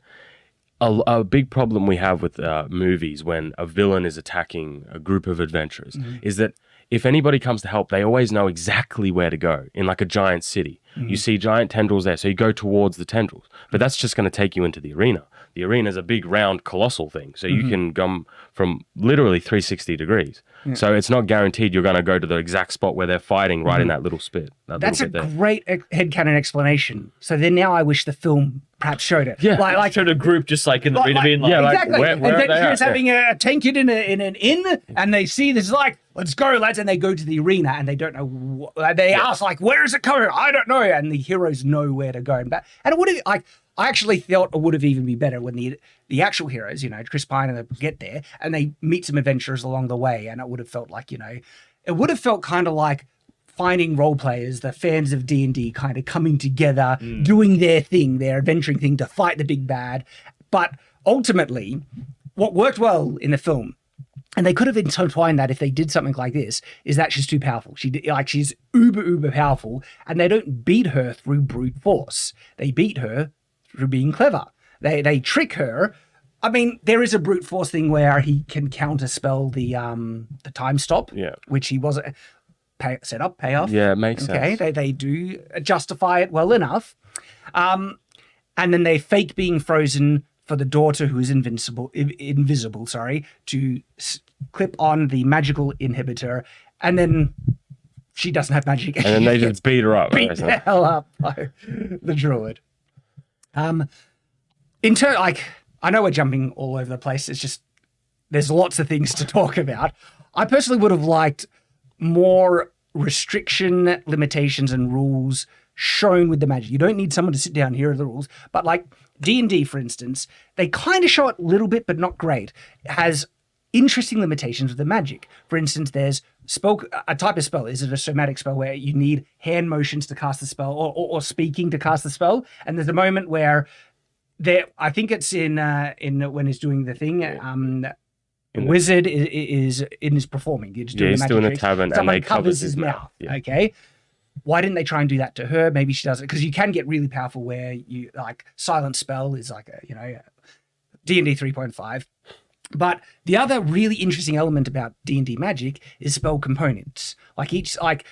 a big problem we have with movies when a villain is attacking a group of adventurers is that if anybody comes to help, they always know exactly where to go in like a giant city. You see giant tendrils there, so you go towards the tendrils. But that's just going to take you into the arena. The arena is a big, round, colossal thing, so you can come from literally 360 degrees. Yeah. So it's not guaranteed you're going to go to the exact spot where they're fighting right in that little spit. That's a great headcanon explanation. So then now I wish the film perhaps showed it. Yeah, like showed a group just like in the arena being like... Yeah, exactly. Where adventurers having a tank it in an inn, and they see this like, let's go, lads, and they go to the arena, and they don't know. They ask like, where is it coming? I don't know, and the heroes know where to go. And it would have like, I actually thought it would have even been better when the actual heroes, you know, Chris Pine and they get there and they meet some adventurers along the way, and it would have felt like, you know, it would have felt kind of like finding role players, the fans of D&D kind of coming together, doing their thing, their adventuring thing to fight the big bad. But ultimately, what worked well in the film, and they could have intertwined that if they did something like this, is that she's too powerful. She's uber powerful, and they don't beat her through brute force. They beat her through being clever. They trick her. I mean, there is a brute force thing where he can counterspell the time stop, which he wasn't set up, payoff. Yeah, it makes sense. Okay, they do justify it well enough. And then they fake being frozen for the daughter who is invisible, to clip on the magical inhibitor, and then she doesn't have magic. And then they just beat her up. Beat the hell up by the druid. I know we're jumping all over the place. It's just, there's lots of things to talk about. I personally would have liked more restriction, limitations, and rules shown with the magic. You don't need someone to sit down, here are the rules. But like D&D, for instance, they kind of show it a little bit, but not great. It has interesting limitations with the magic. For instance, there's a type of spell. Is it a somatic spell where you need hand motions to cast the spell, or speaking to cast the spell? And there's a moment where I think it's in when he's doing the thing. Wizard is performing. He's doing he's doing a tavern, and they covers his mouth. Yeah. Okay. Why didn't they try and do that to her? Maybe she does it because you can get really powerful where you like silent spell is like D&D 3.5. But the other really interesting element about D&D magic is spell components.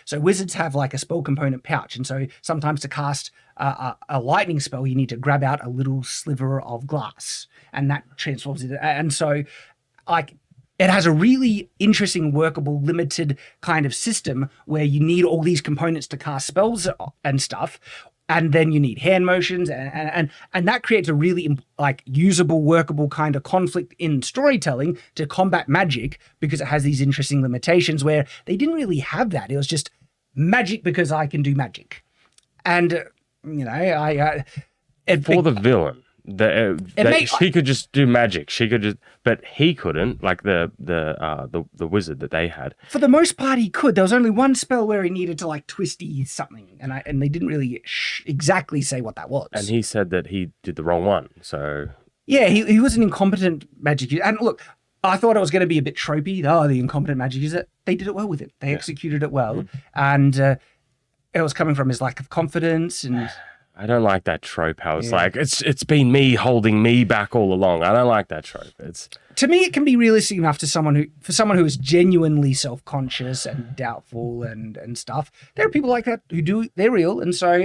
So wizards have like a spell component pouch, and so sometimes to cast a lightning spell, you need to grab out a little sliver of glass, and that transforms it. And so, like, it has a really interesting, workable, limited kind of system where you need all these components to cast spells and stuff. And then you need hand motions, and that creates a really like usable, workable kind of conflict in storytelling to combat magic, because it has these interesting limitations where they didn't really have that. It was just magic because I can do magic, and the villain. She could just do magic. She could just, but he couldn't. Like the wizard that they had. For the most part, he could. There was only one spell where he needed to like twisty something, and they didn't really exactly say what that was. And he said that he did the wrong one. So yeah, he was an incompetent magic user. And look, I thought it was going to be a bit tropey. Oh, the incompetent magic user. They did it well with it. They executed it well, and it was coming from his lack of confidence and. I don't like that trope. How it's like it's been me holding me back all along. I don't like that trope. To me, it can be realistic enough for someone who is genuinely self-conscious and doubtful and stuff. There are people like that who do. They're real, and so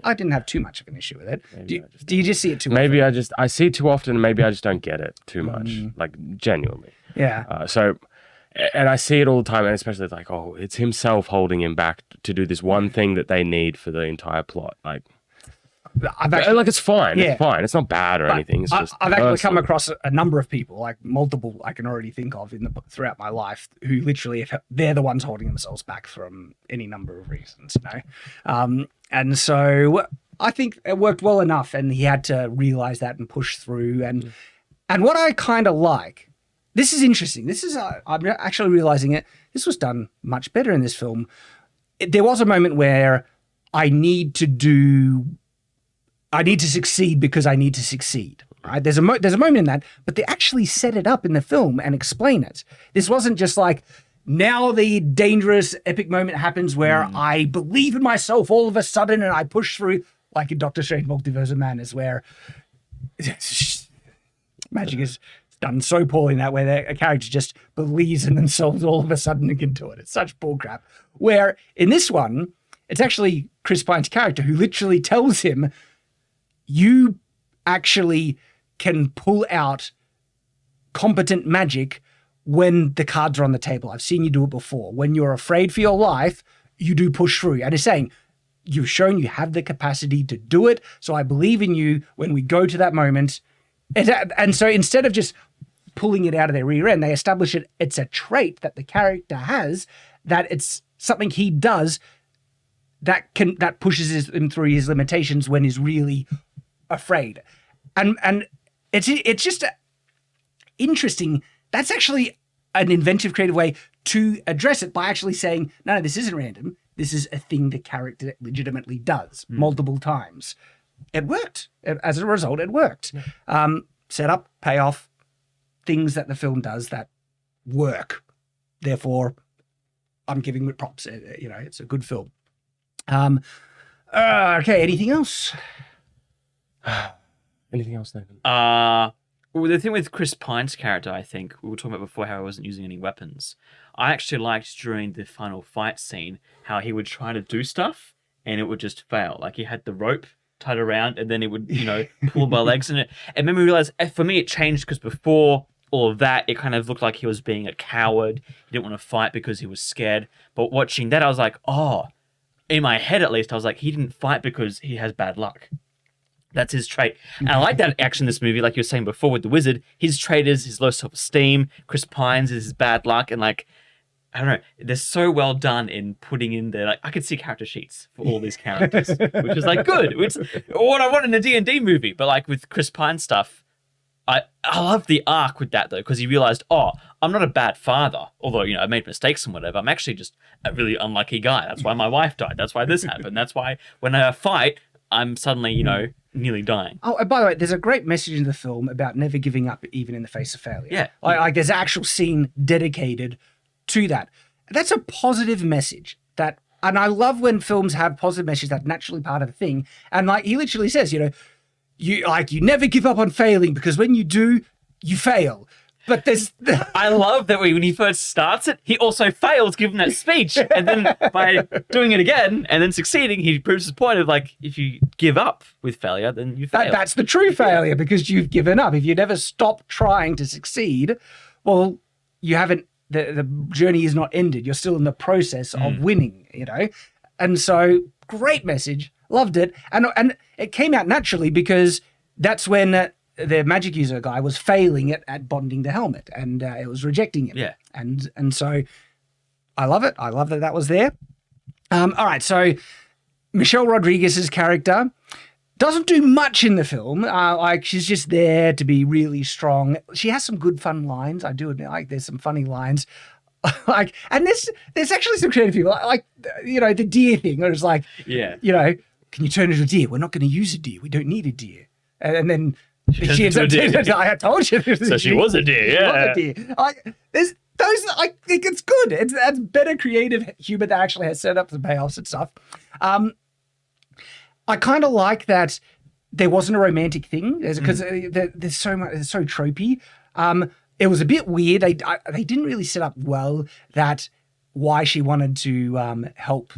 I didn't have too much of an issue with it. Do you just see it too? Maybe often? I see it too often. Maybe I just don't get it too much. Like genuinely. Yeah. And I see it all the time, and especially like, oh, it's himself holding him back to do this one thing that they need for the entire plot. Like. It's fine. Yeah. It's fine. It's not bad or anything. It's just I've actually come across a number of people, like multiple I can already think of throughout my life, who literally they're the ones holding themselves back from any number of reasons, and so I think it worked well enough, and he had to realize that and push through. And what I kind of like, this is interesting. This is I'm actually realizing it. This was done much better in this film. There was a moment where I need to succeed because I need to succeed, right? There's a moment in that, but they actually set it up in the film and explain it. This wasn't just like, now the dangerous epic moment happens where I believe in myself all of a sudden and I push through, like in Doctor Strange Multiverse of Madness, where magic is done so poorly in that way that a character just believes in themselves all of a sudden and can do it. It's such bullcrap. Where in this one, it's actually Chris Pine's character who literally tells him, you actually can pull out competent magic when the cards are on the table. I've seen you do it before. When you're afraid for your life, you do push through. And it's saying, you've shown you have the capacity to do it, so I believe in you when we go to that moment. And so instead of just pulling it out of their rear end, they establish it's a trait that the character has, that it's something he does that pushes him through his limitations when he's really afraid. And it's just interesting. That's actually an inventive, creative way to address it by actually saying, no, this isn't random. This is a thing the character legitimately does multiple times. It worked. As a result, it worked. Set up, payoff, things that the film does that work. Therefore, I'm giving it props. It's a good film. Okay, anything else? Anything else, Nathan? Well, the thing with Chris Pine's character, I think, we were talking about before how he wasn't using any weapons. I actually liked during the final fight scene how he would try to do stuff and it would just fail. Like he had the rope tied around and then it would, pull by legs. And it made me realize, for me, it changed because before all of that, it kind of looked like he was being a coward. He didn't want to fight because he was scared. But watching that, I was like, oh, in my head at least, I was like, he didn't fight because he has bad luck. That's his trait. And I like that action in this movie, like you were saying before with the wizard. His trait is his low self-esteem. Chris Pine's is his bad luck. And I don't know, they're so well done in putting in there. Like I could see character sheets for all these characters, which is good. It's what I want in a D&D movie. But with Chris Pine stuff, I love the arc with that though, because he realized, I'm not a bad father. Although, I made mistakes and whatever. I'm actually just a really unlucky guy. That's why my wife died. That's why this happened. That's why when I fight, I'm suddenly, nearly dying. Oh, and by the way, there's a great message in the film about never giving up even in the face of failure. Yeah. Like there's an actual scene dedicated to that. That's a positive message and I love when films have positive messages that's naturally part of the thing. And he literally says, you never give up on failing because when you do, you fail. But I love that when he first starts it, he also fails giving that speech. And then by doing it again and then succeeding, he proves his point of if you give up with failure, then you fail. That's the true failure because you've given up. If you never stop trying to succeed, well, you haven't, the journey is not ended. You're still in the process of winning, And so great message. Loved it. And it came out naturally because that's when the magic user guy was failing at bonding the helmet and it was rejecting him. Yeah. And so I love it. I love that was there. All right. So Michelle Rodriguez's character doesn't do much in the film. She's just there to be really strong. She has some good fun lines. I do admit there's some funny lines. And there's actually some creative people the deer thing where it's can you turn into a deer? We're not going to use a deer. We don't need a deer. And then she ends up I told you. So she was a deer, yeah. She was a deer. There's those, I think it's good. That's better creative humor that actually has set up the payoffs and stuff. I kind of like that there wasn't a romantic thing because there's so much, it's so tropey. It was a bit weird. They didn't really set up well that why she wanted to help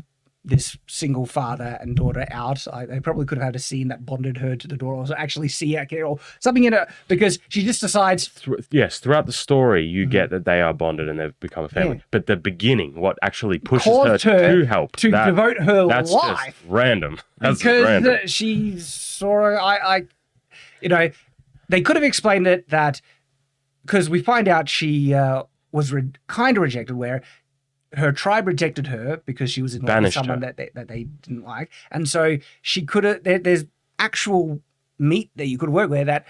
this single father and daughter out. They probably could have had a scene that bonded her to the daughter or actually see her or something in her because she just decides. Yes, throughout the story, you get that they are bonded and they've become a family. Yeah. But the beginning, what actually pushes her to help. To devote her that's life. Just random. That's because random. She saw, they could have explained it that, because we find out she was kind of rejected where her tribe rejected her because she was in love with someone that they didn't like. And so she could have, there's actual meat that you could work with that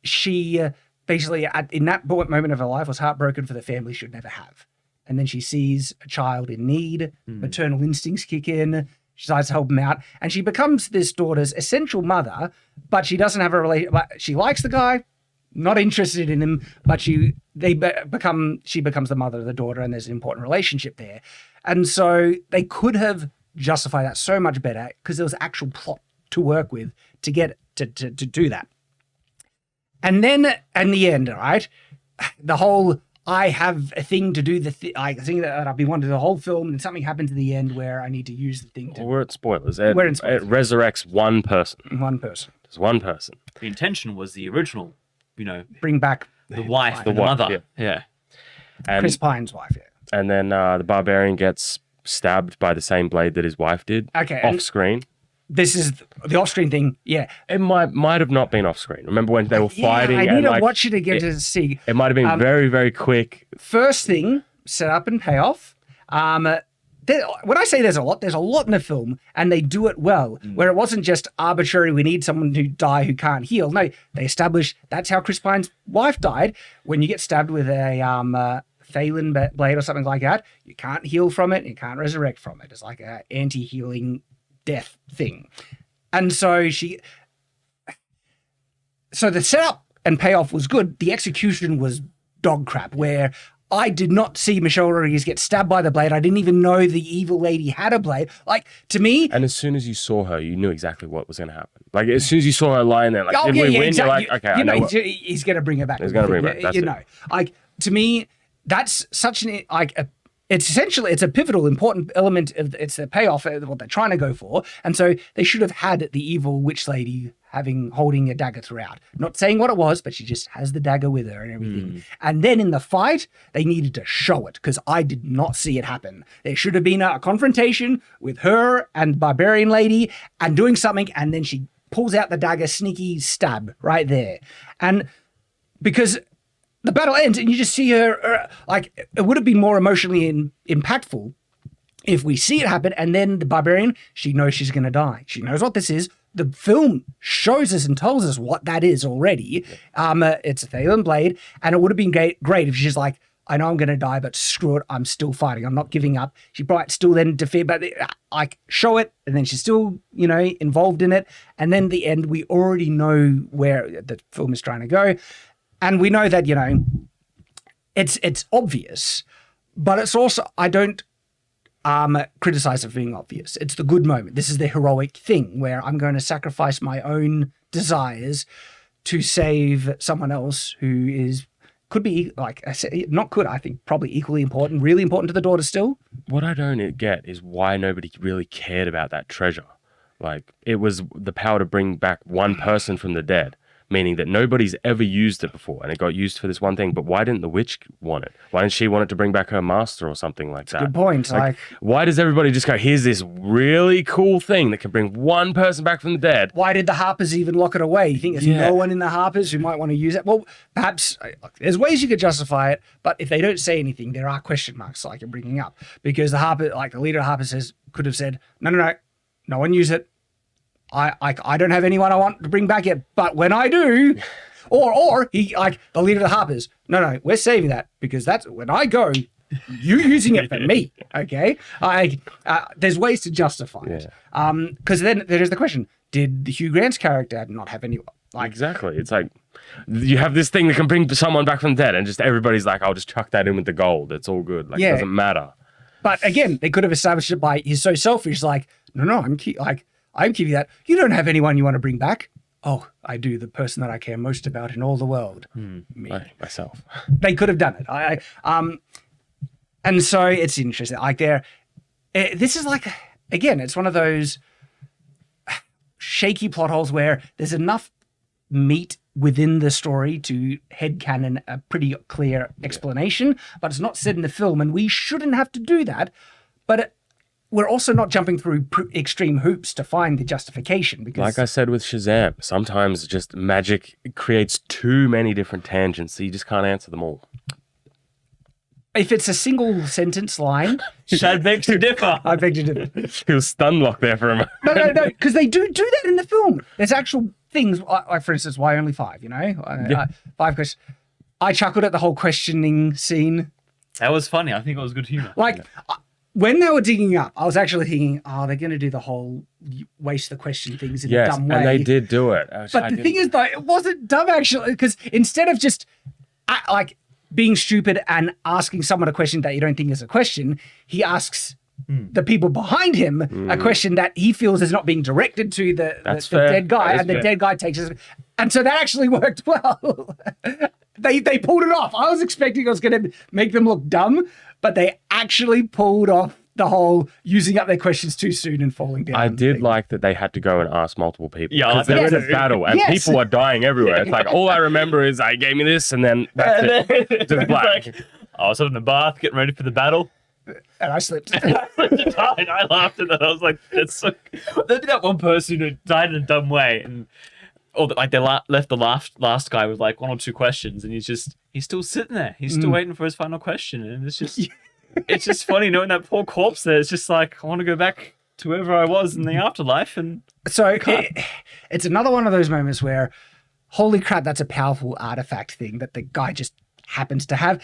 she basically in that moment of her life was heartbroken for the family she should never have. And then she sees a child in need, maternal instincts kick in, she decides to help him out. And she becomes this daughter's essential mother, but she doesn't have a relationship. She likes the guy, not interested in him, but she becomes the mother of the daughter, and there's an important relationship there. And so they could have justified that so much better because there was actual plot to work with to get to do that. And then in the end, right, the whole I have a thing to do thing that I've been wanting the whole film, and something happens at the end where I need to use the thing. We're at spoilers. It resurrects one person. One person. There's one person. The intention was the original, bring back the wife, the mother. Yeah. And, Chris Pine's wife, yeah. And then the barbarian gets stabbed by the same blade that his wife did. Okay. Off screen. This is the off-screen thing, yeah. It might have not been off-screen. Remember when they were fighting? I need to watch it again to see. It might have been very, very quick. First thing, set up and payoff. When I say there's a lot in the film, and they do it well, where it wasn't just arbitrary, we need someone to die who can't heal. No, they established that's how Chris Pine's wife died. When you get stabbed with a Phelan blade or something like that, you can't heal from it, you can't resurrect from it. It's like an anti-healing death thing. And so the setup and payoff was good. The execution was dog crap, where I did not see Michelle Rodriguez get stabbed by the blade. I didn't even know the evil lady had a blade. Like, to me... And as soon as you saw her, you knew exactly what was going to happen. Like, as soon as you saw her lying there, like, did we win? Exactly. You're like, okay, I know he's going to bring her back. He's going to bring her back. That's it. Like, to me, that's such it's essentially, it's a pivotal, important element of it's the payoff of what they're trying to go for. And so they should have had the evil witch lady holding a dagger throughout. Not saying what it was, but she just has the dagger with her and everything. And then in the fight, they needed to show it because I did not see it happen. There should have been a confrontation with her and Barbarian Lady and doing something, and then she pulls out the dagger, sneaky stab right there. And because the battle ends and you just see her, it would have been more emotionally impactful if we see it happen, and then the Barbarian, she knows she's going to die. She knows what this is. The film shows us and tells us what that is already. It's a Phelan blade, and it would have been great if she's like, I know I'm going to die, but screw it, I'm still fighting. I'm not giving up. She might still then defeat, but show it, and then she's still, involved in it. And then the end, we already know where the film is trying to go. And we know that, it's obvious, but it's also, I don't criticize it for being obvious. It's the good moment. This is the heroic thing where I'm going to sacrifice my own desires to save someone else who could be, like I said, I think probably equally important, really important to the daughter still. What I don't get is why nobody really cared about that treasure. Like, it was the power to bring back one person from the dead, meaning that nobody's ever used it before, and it got used for this one thing. But why didn't the witch want it? Why didn't she want it to bring back her master or something like that? Good point. Like, why does everybody just go, here's this really cool thing that can bring one person back from the dead? Why did the Harpers even lock it away? You think there's no one in the Harpers who might want to use it? Well, perhaps there's ways you could justify it, but if they don't say anything, there are question marks like you're bringing up. Because the Harper, like the leader of Harpers could have said, no one use it. I don't have anyone I want to bring back yet, but when I do, or he, like the leader of the Harpers, no, we're saving that because that's when I go, you using it for me, okay? There's ways to justify it, because then there's the question: did the Hugh Grant's character not have any? Exactly, it's like you have this thing that can bring someone back from the dead, and just everybody's like, I'll just chuck that in with the gold. It's all good. Like, it doesn't matter. But again, they could have established it by he's so selfish. Like, no, I'm keeping that. You don't have anyone you want to bring back. Oh, I do. The person that I care most about in all the world. Me. Myself. They could have done it. And so it's interesting. Like this is like, again, it's one of those shaky plot holes where there's enough meat within the story to headcanon a pretty clear explanation, but it's not said in the film, and we shouldn't have to do that. But we're also not jumping through extreme hoops to find the justification. Because, like I said with Shazam, sometimes just magic creates too many different tangents, so you just can't answer them all. If it's a single sentence line... Shad begs to differ. I beg to differ. He was stun locked there for a moment. No, because they do that in the film. There's actual things, like for instance, why only 5, 5 questions. I chuckled at the whole questioning scene. That was funny. I think it was good humor. Like... when they were digging up, I was actually thinking, oh, they're going to do the whole waste the question things in a dumb way. And they did do it. But the thing is, though, it wasn't dumb, actually, because instead of just like being stupid and asking someone a question that you don't think is a question, he asks the people behind him a question that he feels is not being directed to the dead guy, and the dead guy takes it. And so that actually worked well. They pulled it off. I was expecting it was going to make them look dumb, but they actually pulled off the whole using up their questions too soon and falling down. I did like that they had to go and ask multiple people. Yeah, because they're in a battle and people are dying everywhere. It's like, all I remember is I gave me this and then that's it. Just black. Like, I was in the bath getting ready for the battle. And I slipped. I laughed at that. I was like, that's so... There'd be that one person who died in a dumb way and like they left the last guy with like 1 or 2 questions and he's still sitting there. He's still waiting for his final question. And it's just funny knowing that poor corpse there. It's just like, I want to go back to wherever I was in the afterlife. And so it's another one of those moments where, holy crap, that's a powerful artifact thing that the guy just happens to have.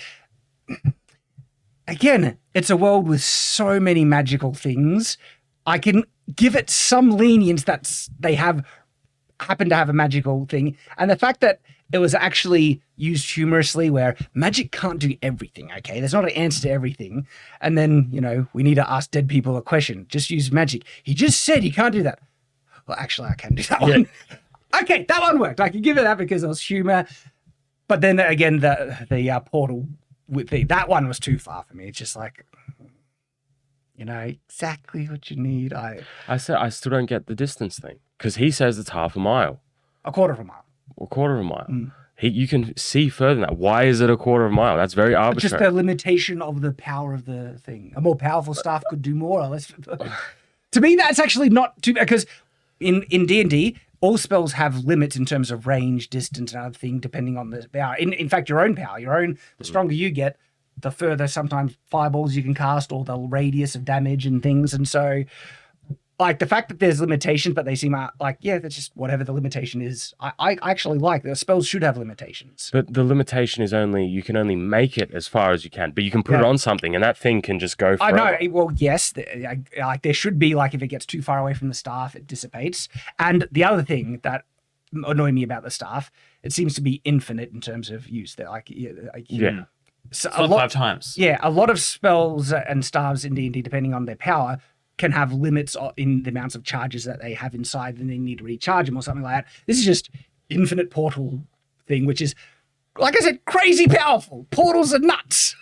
Again, it's a world with so many magical things. I can give it some lenience that they happen to have a magical thing. And the fact that it was actually used humorously where magic can't do everything, okay? There's not an answer to everything. And then, we need to ask dead people a question. Just use magic. He just said he can't do that. Well, actually, I can do that one. Okay, that one worked. I can give it that because it was humor. But then again, the portal with that one was too far for me. It's just like, exactly what you need. I still don't get the distance thing because he says it's half a mile. A quarter of a mile. A quarter of a mile. You can see further than that. Why is it a quarter of a mile? That's very arbitrary. Just the limitation of the power of the thing. A more powerful staff could do more or less. To me, that's actually not too, because in D&D, all spells have limits in terms of range, distance, and other thing, depending on the power. In fact, your own power, the stronger you get, the further sometimes fireballs you can cast or the radius of damage and things. And so, like, the fact that there's limitations, but they seem like, that's just whatever the limitation is. I actually like that. Spells should have limitations. But the limitation is you can only make it as far as you can, but you can put it on something and that thing can just go forever. I know. Well, yes. Like, there should be, like, if it gets too far away from the staff, it dissipates. And the other thing that annoyed me about the staff, it seems to be infinite in terms of use. They're like, So a lot, 5 times. Yeah, a lot of spells and staves in D&D, depending on their power, can have limits in the amounts of charges that they have inside and they need to recharge them or something like that. This is just infinite portal thing, which is, like I said, crazy powerful. Portals are nuts.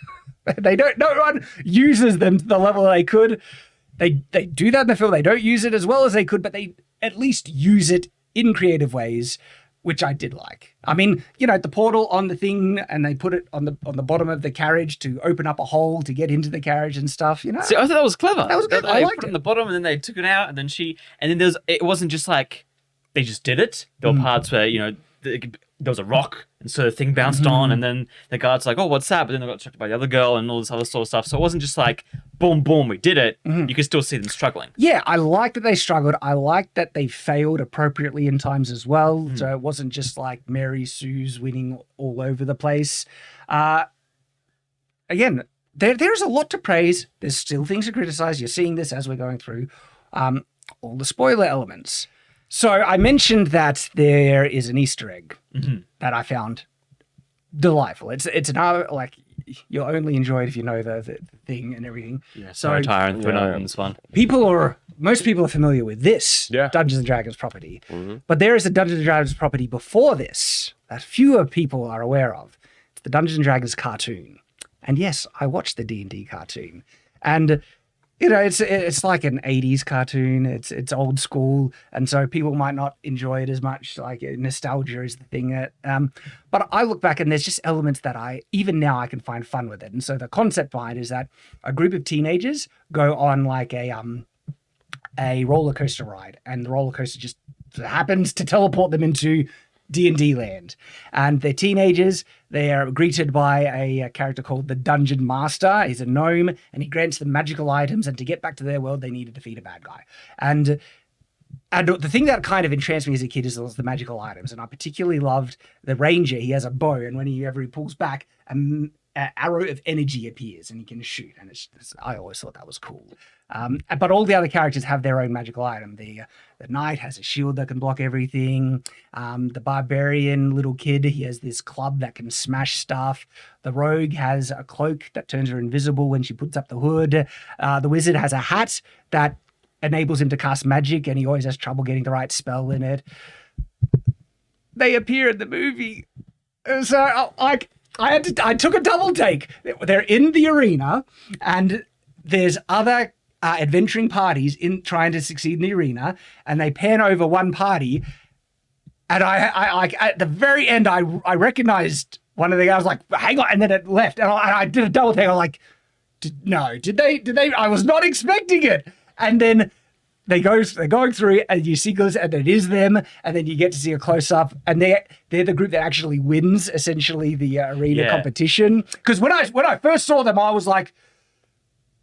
No one uses them to the level they could. They do that in the film. They don't use it as well as they could, but they at least use it in creative ways, which I did like. I mean, the portal on the thing, and they put it on the bottom of the carriage to open up a hole to get into the carriage and stuff. See, I thought that was clever. That was good. I liked it on the bottom, and then they took it out, and then it wasn't just like they just did it. There were parts where there was a rock, and so the thing bounced on, and then the guard's like, "Oh, what's that?" But then they got distracted by the other girl and all this other sort of stuff. So it wasn't just like, boom, boom, we did it. You could still see them struggling. Yeah, I like that they struggled. I like that they failed appropriately in times as well. So it wasn't just like Mary Sue's winning all over the place. Again, there's a lot to praise. There's still things to criticize. You're seeing this as we're going through all the spoiler elements. So I mentioned that there is an Easter egg that I found delightful. It's another, like, you'll only enjoy it if you know the thing and everything. Yeah, so Tyranth, we're not in this one. Most people are familiar with this Dungeons and Dragons property, but there is a Dungeons and Dragons property before this that fewer people are aware of. It's the Dungeons and Dragons cartoon. And yes, I watched the D&D cartoon, and it's like an 80s cartoon. It's old school, and so people might not enjoy it as much. Like, nostalgia is the thing that. But I look back and there's just elements that even now I can find fun with it. And so the concept behind it is that a group of teenagers go on like a roller coaster ride, and the roller coaster just happens to teleport them into D&D land. And they're teenagers. They are greeted by a character called the Dungeon Master. He's a gnome, and he grants them magical items, and to get back to their world, they need to defeat a bad guy. And the thing that kind of entranced me as a kid is the magical items, and I particularly loved the ranger. He has a bow, and whenever he pulls back, arrow of energy appears and he can shoot. And I always thought that was cool. But all the other characters have their own magical item. The knight has a shield that can block everything. The barbarian little kid, he has this club that can smash stuff. The rogue has a cloak that turns her invisible when she puts up the hood. The wizard has a hat that enables him to cast magic, and he always has trouble getting the right spell in it. They appear in the movie. So I took a double take. They're in the arena, and there's other adventuring parties in trying to succeed in the arena, and they pan over one party, and I at the very end I recognized one of the guys, like, hang on, and then it left, and I did a double take. I'm like, did they? I was not expecting it, and then. They're going through, and you see goes, and it is them, and then you get to see a close up, and they're the group that actually wins essentially the arena competition. Because when I first saw them, I was like,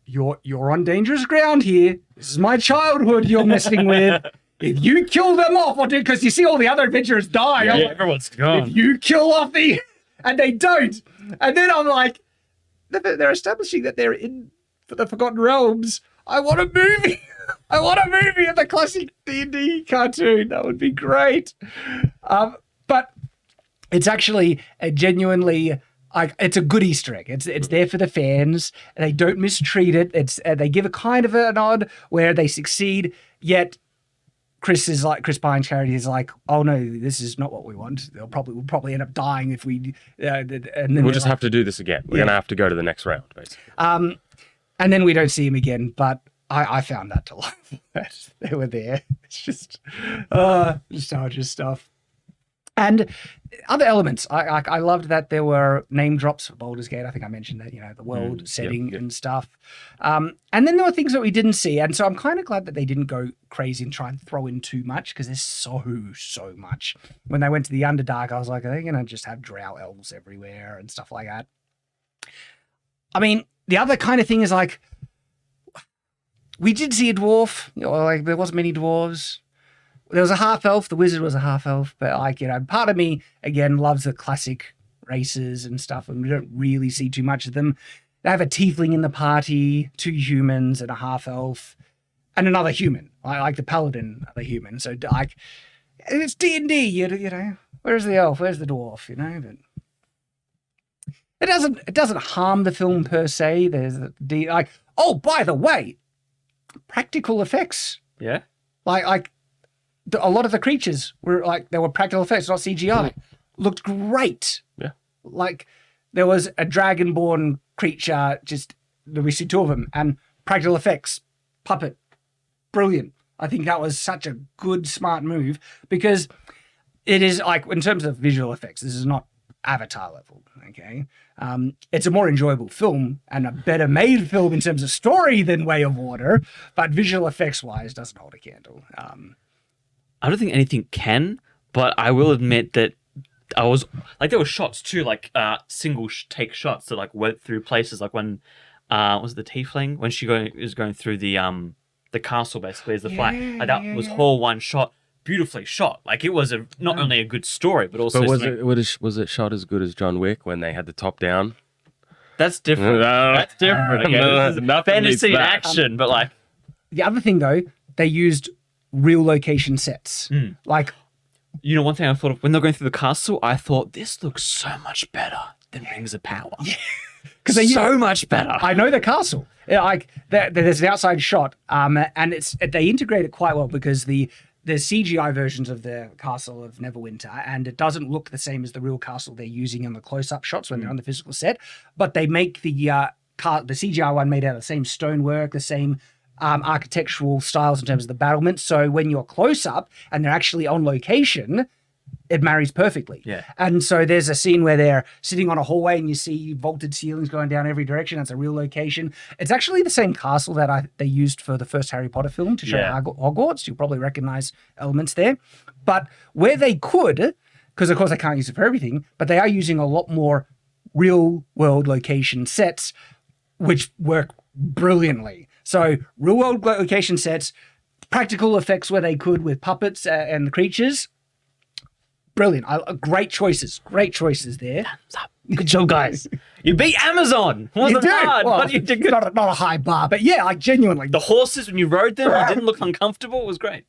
"You're on dangerous ground here. This is my childhood you're messing with. If you kill them off, or because you see all the other adventurers die, like, everyone's gone. If you kill off and they don't, and then I'm like, they're establishing that they're in for the Forgotten Realms. I want a movie." I want a movie of the classic D&D cartoon. That would be great. But it's actually a genuinely, it's a good Easter egg. It's there for the fans. They don't mistreat it. They give a kind of a nod where they succeed. Yet Chris Pine's character is like, oh no, this is not what we want. We'll probably end up dying if we. And then we'll just have to do this again. We're gonna have to go to the next round, basically. And then we don't see him again, but. I found that delightful that they were there. It's just nostalgia stuff. And other elements. I loved that there were name drops for Baldur's Gate. I think I mentioned that, the world setting and stuff. And then there were things that we didn't see. And so I'm kind of glad that they didn't go crazy and try and throw in too much, because there's so much. When they went to the Underdark, I was like, are they going to just have drow elves everywhere and stuff like that? I mean, the other kind of thing is like, we did see a dwarf, like there wasn't many dwarves. There was a half elf. The wizard was a half elf, but part of me again loves the classic races and stuff, and we don't really see too much of them. They have a tiefling in the party, 2 humans and a half elf, and another human. I like the paladin, the human. So like, it's D&D. You know, where's the elf? Where's the dwarf? But it doesn't harm the film per se. There's oh, by the way. Practical effects. Yeah. Like a lot of the creatures were they were practical effects, not CGI. Looked great. Yeah. Like there was a dragonborn creature, we see 2 of them, and practical effects, puppet. Brilliant. I think that was such a good, smart move, because it is in terms of visual effects, this is not Avatar level, okay? It's a more enjoyable film and a better made film in terms of story than Way of Water, but visual effects wise doesn't hold a candle. I don't think anything can, but I will admit that I was there were shots too, single take shots that went through places, like when was it the tiefling when she is going through the castle basically as the fight. That was whole one shot. Beautifully shot. It was not only a good story, but also. But was it shot as good as John Wick when they had the top down? That's different. That's different. Again. Fantasy action, but the other thing though, they used real location sets. One thing I thought of when they're going through the castle, I thought this looks so much better than Rings of Power. Yeah. Because they're so much better. I know the castle. There's an outside shot, and they integrate it quite well, because the CGI versions of the castle of Neverwinter, and it doesn't look the same as the real castle they're using in the close-up shots when they're on the physical set, but they make the CGI one made out of the same stonework, the same architectural styles in terms of the battlements. So when you're close-up and they're actually on location, it marries perfectly. Yeah. And so there's a scene where they're sitting on a hallway and you see vaulted ceilings going down every direction. That's a real location. It's actually the same castle that they used for the first Harry Potter film to show Hogwarts. You'll probably recognize elements there. But where they could, because of course they can't use it for everything, but they are using a lot more real world location sets, which work brilliantly. So real world location sets, practical effects where they could with puppets and the creatures. Brilliant. Great choices there. Good job, guys. You beat Amazon. It wasn't hard. Well, But you did good. not a high bar, but yeah, like genuinely. The horses, when you rode them, you didn't look uncomfortable. It was great.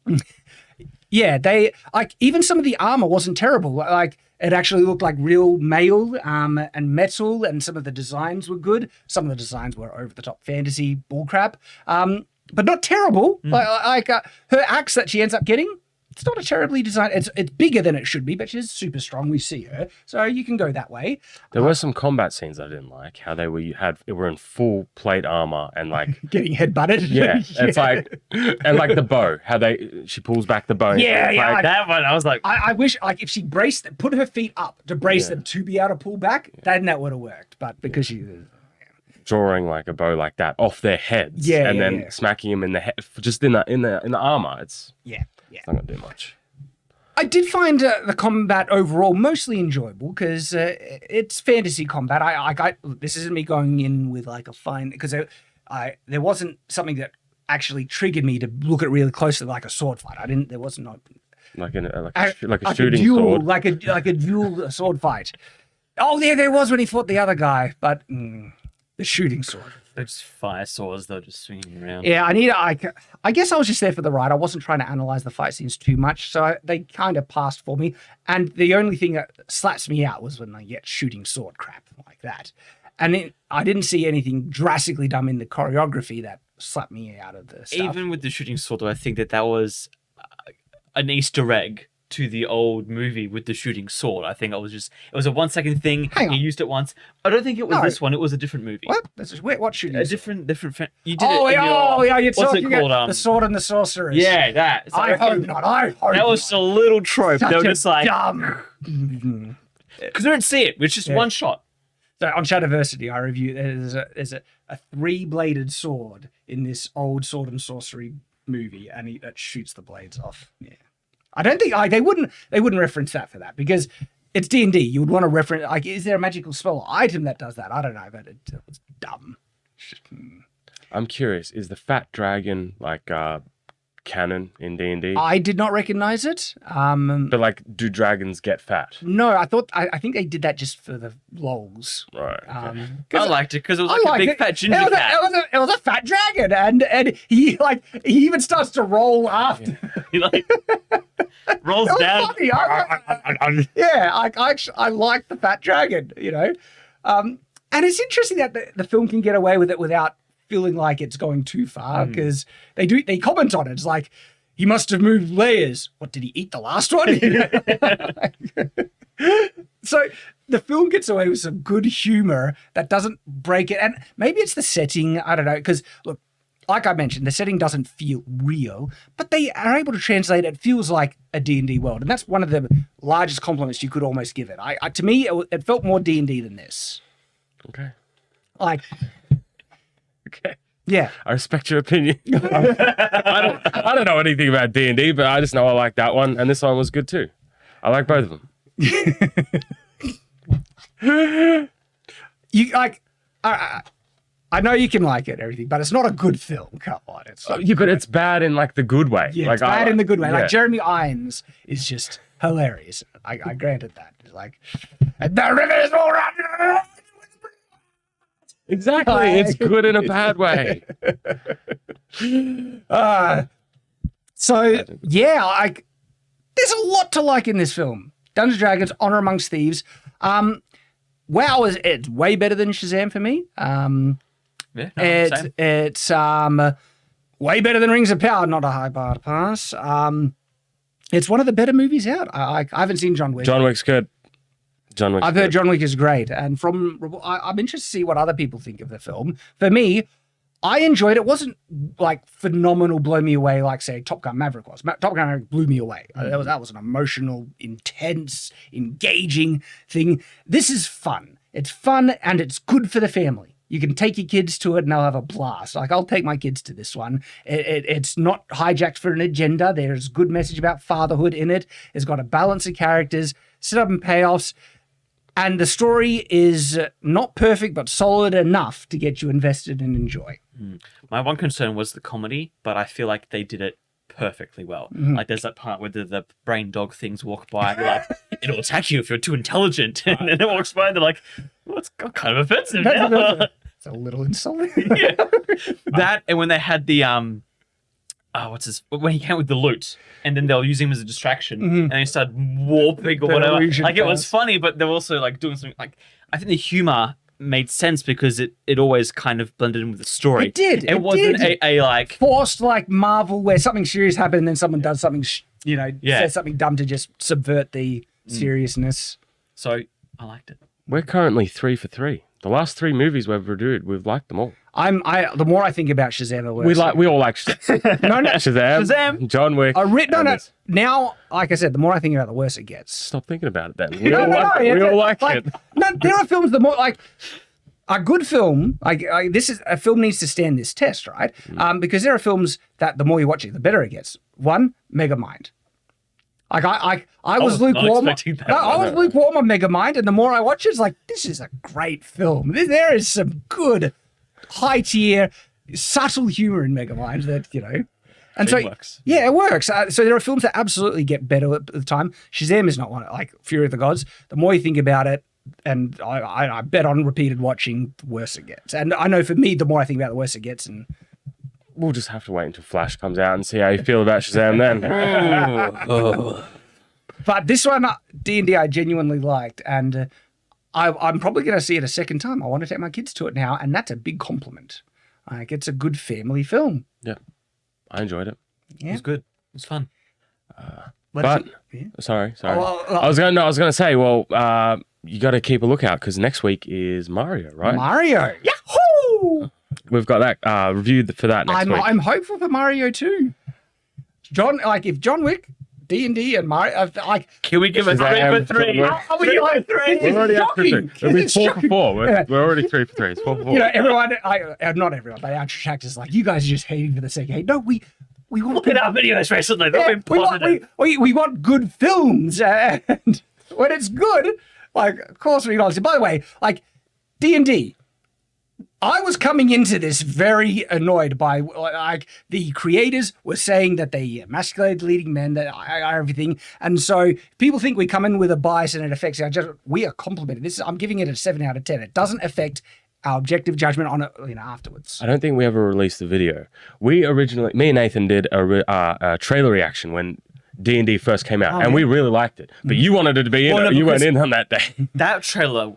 Yeah, they like even some of the armor wasn't terrible. Like it actually looked like real mail and metal, and some of the designs were good. Some of the designs were over the top fantasy bullcrap, but not terrible. Like her axe that she ends up getting. It's not a terribly designed. It's bigger than it should be, but she's super strong. We see her, so you can go that way. There were some combat scenes I didn't like. How they were in full plate armor and like getting headbutted. Yeah, it's like and like the bow. How she pulls back the bow. Yeah, Like that one, I was like, I wish like if she put her feet up to brace them to be able to pull back, then that would have worked. But because she drawing like a bow like that off their heads, and then smacking them in the head, just in the armor, it's It's not gonna do much. I did find the combat overall mostly enjoyable because it's fantasy combat. This isn't me going in with like a fine because there wasn't something that actually triggered me to look at really closely like a sword fight. There wasn't like a shooting sword, like a dual sword fight. Oh yeah, there was when he fought the other guy, but the shooting sword. they're just fire swords, they're just swinging around. Yeah, I guess I was just there for the ride. I wasn't trying to analyze the fight scenes too much, so they kind of passed for me. And the only thing that slaps me out was when I get shooting sword crap like that. And I didn't see anything drastically dumb in the choreography that slapped me out of the stuff. Even with the shooting sword, though, I think that was an Easter egg to the old movie with the shooting sword. I think it was a 1 second thing. Hang on. You used it once. I don't think it was this one. It was a different movie. What? What shooting sword? You did it. You're what's it talking called? about the sword and the sorceress. Yeah, that. So I hope not. That was a little trope. They were just like, dumb. because we don't see it. It's just one shot. So on Shadiversity, I review there's a 3-bladed sword in this old sword and sorcery movie, and that shoots the blades off. Yeah, I don't think they wouldn't reference that for that because it's D&D. You would want to reference is there a magical spell or item that does that? I don't know, but it was dumb. I'm curious. Is the fat dragon like canon in D&D? I did not recognize it. But like, do dragons get fat? No, I think they did that just for the lols. Right. Okay. I liked it because it was like a big fat ginger cat. It was a fat dragon, and he even starts to roll after. He rolls down. Funny. I like the fat dragon, and it's interesting that the film can get away with it without feeling like it's going too far because they comment on it. It's like he must have moved layers. What did he eat the last one? So the film gets away with some good humor that doesn't break it, and maybe it's the setting. I don't know because look, like I mentioned, the setting doesn't feel real, but they are able to translate it. It feels like a D&D world, and that's one of the largest compliments you could almost give it. To me, it felt more D&D than this. Okay. Okay. Yeah. I respect your opinion. I don't know anything about D&D, but I just know I like that one, and this one was good too. I like both of them. I know you can like it and everything, but it's not a good film. Come on. But it's bad in like the good way. Yeah, like, it's bad in the good way. Yeah. Like Jeremy Irons is just hilarious. I granted that. It's like, the rivers will run. Exactly. It's good in a bad way. So yeah, there's a lot to like in this film. Dungeons & Dragons, Honor Amongst Thieves. WoW it's way better than Shazam for me. It's way better than Rings of Power, not a high bar to pass. It's one of the better movies out. I haven't seen John Wick. John Wick's good. I've heard John Wick is great, and I'm interested to see what other people think of the film. For me, I enjoyed it. It wasn't like phenomenal, blow me away like say Top Gun Maverick was. Top Gun Maverick blew me away. That was an emotional, intense, engaging thing. This is fun. It's fun and it's good for the family. You can take your kids to it and they'll have a blast. Like I'll take my kids to this one. It's not hijacked for an agenda. There's a good message about fatherhood in it. It's got a balance of characters, setup and payoffs. And the story is not perfect, but solid enough to get you invested and enjoy. My one concern was the comedy, but I feel like they did it perfectly well. Like there's that part where the brain dog things walk by and you're like, it'll attack you if you're too intelligent. And then it walks by and they're like, well, it's kind of offensive now. It's a little insulting. Yeah. That, and when they had the when he came with the loot and then they'll use him as a distraction and he started warping or whatever. Like it was funny, but they were also like doing something like, I think the humor made sense because it always kind of blended in with the story. It did. It wasn't a like forced like Marvel where something serious happened and then someone does something, says something dumb to just subvert the seriousness. So I liked it. We're currently 3 for 3. The last 3 movies we've reviewed, we've liked them all. The more I think about Shazam, the worse. We all like Shazam. John Wick. Now, like I said, the more I think about it, the worse it gets. Stop thinking about it then. We all like it. No, there are films the more like a good film. A film needs to stand this test, right? Because there are films that the more you watch it, the better it gets. One, Megamind. I was lukewarm. I was lukewarm on Megamind, and the more I watch it, it's like, this is a great film. There is some good, high tier, subtle humor in Megamind that, And so, works. Yeah, it works. So there are films that absolutely get better at the time. Shazam is not one, like Fury of the Gods. The more you think about it, and I bet on repeated watching, the worse it gets. And I know for me, the more I think about it, the worse it gets. And we'll just have to wait until Flash comes out and see how you feel about Shazam then. But this one, D&D, I genuinely liked, and I'm probably going to see it a second time. I want to take my kids to it now, and that's a big compliment. It's a good family film. Yeah, I enjoyed it. Yeah. It was good. It was fun. Sorry. I was going to say, well, you got to keep a lookout because next week is Mario, right? Mario, yahoo! We've got that reviewed for that next week. I'm hopeful for Mario too. If John Wick, D&D, and Mario, can we give a 3 for 3? Are we like 3? We're already at 3 for 3. It'll be 4 for 4. We're already 3 for 3. It's 4 for 4. Everyone, not everyone, but our chat is like, you guys are just hating for the sake of hate. No, we want look at our videos recently. They've been positive. We want good films, and when it's good, of course we acknowledge it. By the way, D&D. I was coming into this very annoyed by the creators were saying that they emasculated leading men, that everything, and so people think we come in with a bias and it affects our judgment. We are complimented. I'm giving it a 7 out of 10. It doesn't affect our objective judgment on it, afterwards. I don't think we ever released the video. Me and Nathan did a trailer reaction when D&D first came out, and we really liked it. But you wanted it to be you went in on that day. That trailer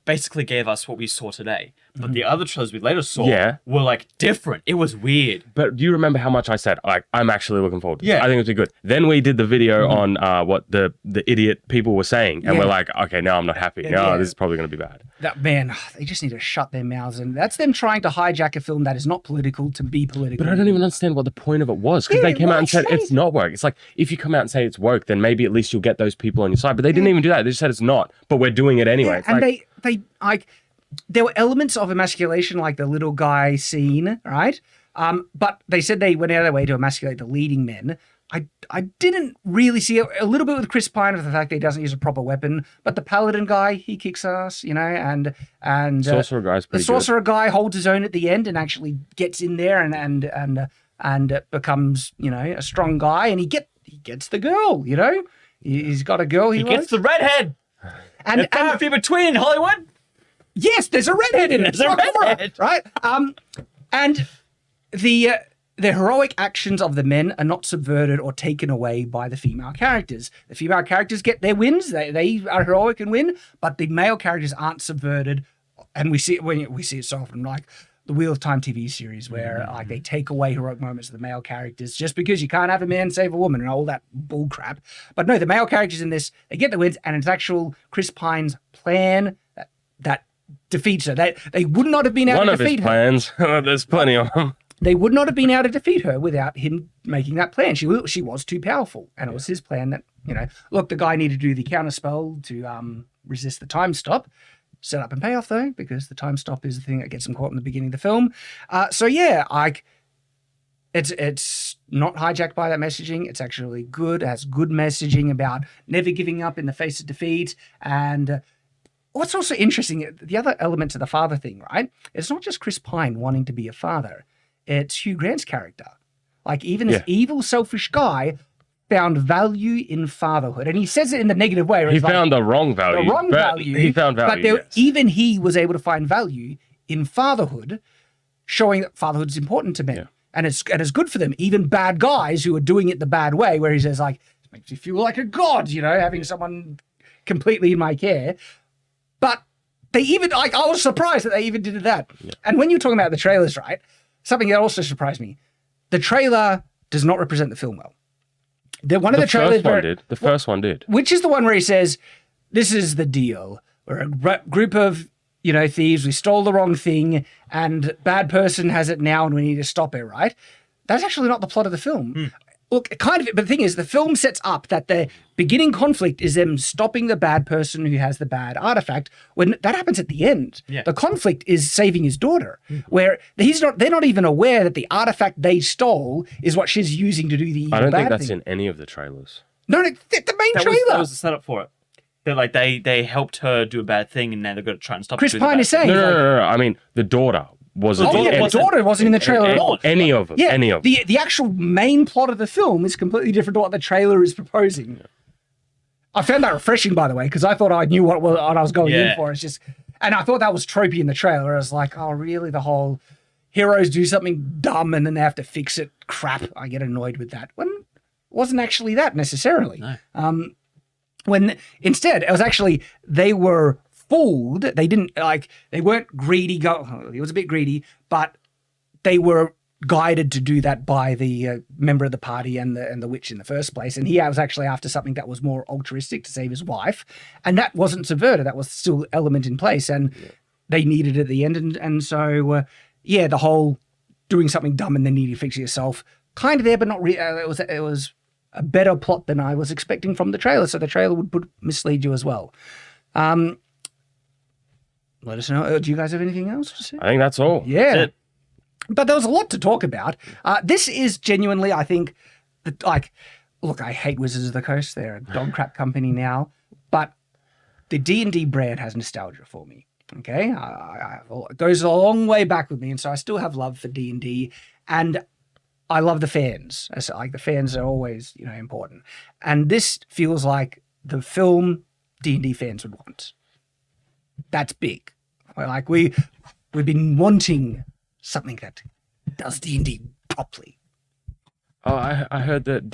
basically gave us what we saw today. But the other trailers we later saw were different. It was weird. But do you remember how much I said, I'm actually looking forward to it? I think it'll be good. Then we did the video on what the idiot people were saying. And we're like, okay, now I'm not happy. No, this is probably going to be bad. They just need to shut their mouths. And that's them trying to hijack a film that is not political to be political. But I don't even understand what the point of it was. Because they came out and said it's not woke. It's like, if you come out and say it's woke, then maybe at least you'll get those people on your side. But they didn't even do that. They just said it's not. But we're doing it anyway. And there were elements of emasculation, like the little guy scene, right? But they said they went out of their way to emasculate the leading men. I didn't really see it. A little bit with Chris Pine with the fact that he doesn't use a proper weapon, but the paladin guy, he kicks ass, and sorcerer guy's pretty the sorcerer guy holds his own at the end and actually gets in there and becomes a strong guy, and he gets the girl, he's got a girl he gets the redhead, and far few between in Hollywood. Yes, there's a redhead in it. There's a redhead, right? And the heroic actions of the men are not subverted or taken away by the female characters. The female characters get their wins; they are heroic and win, but the male characters aren't subverted. And we see it so often, like the Wheel of Time TV series, where they take away heroic moments of the male characters just because you can't have a man save a woman and all that bull crap. But no, the male characters in this, they get the wins, and it's actual Chris Pine's plan that defeats her. They would not have been able to defeat her. One of his plans. There's plenty of them. They would not have been able to defeat her without him making that plan. She was too powerful, and it was his plan that, look, the guy needed to do the counter spell to resist the time stop. Set up and payoff, though, because the time stop is the thing that gets him caught in the beginning of the film. It's not hijacked by that messaging. It's actually good. It has good messaging about never giving up in the face of defeat. And what's also interesting, the other element to the father thing, right? It's not just Chris Pine wanting to be a father. It's Hugh Grant's character. Like even this evil, selfish guy found value in fatherhood. And he says it in the negative way. He found the wrong value. The wrong value. He found value, But even he was able to find value in fatherhood, showing that fatherhood is important to men. Yeah. And it's good for them. Even bad guys who are doing it the bad way, where he says, like, it makes me feel like a god, having someone completely in my care. But they even, I was surprised that they even did that. Yeah. And when you're talking about the trailers, right, something that also surprised me, the trailer does not represent the film well. The first one did. Which is the one where he says, this is the deal. We're a group of, thieves. We stole the wrong thing and bad person has it now and we need to stop it, right? That's actually not the plot of the film. Look, kind of, but the thing is, the film sets up that the beginning conflict is them stopping the bad person who has the bad artifact. When that happens at the end, the conflict is saving his daughter, where they're not even aware that the artifact they stole is what she's using to do the evil I don't think bad that's thing. in any of the trailers. No, the main trailer. That was the setup for it. They're like, they helped her do a bad thing and now they've got to try and stop Chris her. Pine is saying... No. I mean, the daughter wasn't... the daughter wasn't in the trailer at all. Any of them. Yeah, any of them. The actual main plot of the film is completely different to what the trailer is proposing. Yeah. I found that refreshing, by the way, because I thought I knew what I was going in for. It's just... And I thought that was tropey in the trailer. I was like, oh, really? The whole heroes do something dumb and then they have to fix it. Crap. I get annoyed with that. When it wasn't actually that necessarily. No. When instead it was actually they were fooled. They didn't they weren't greedy. It was a bit greedy, but they were guided to do that by the member of the party and the witch in the first place. And he was actually after something that was more altruistic to save his wife, and that wasn't subverted. That was still element in place, and they needed it at the end. And so the whole doing something dumb and then needing to fix it yourself kind of there, but not really. It was a better plot than I was expecting from the trailer. So the trailer would mislead you as well. Let us know. Do you guys have anything else to say? I think that's all. Yeah. That's it. But there was a lot to talk about. This is genuinely, I think, look, I hate Wizards of the Coast. They're a dog crap company now. But the D&D brand has nostalgia for me. Okay? It goes a long way back with me. And so I still have love for D&D. And I love the fans. The fans are always, important. And this feels like the film D&D fans would want. That's big. We've been wanting something that does D&D properly. Oh, I heard that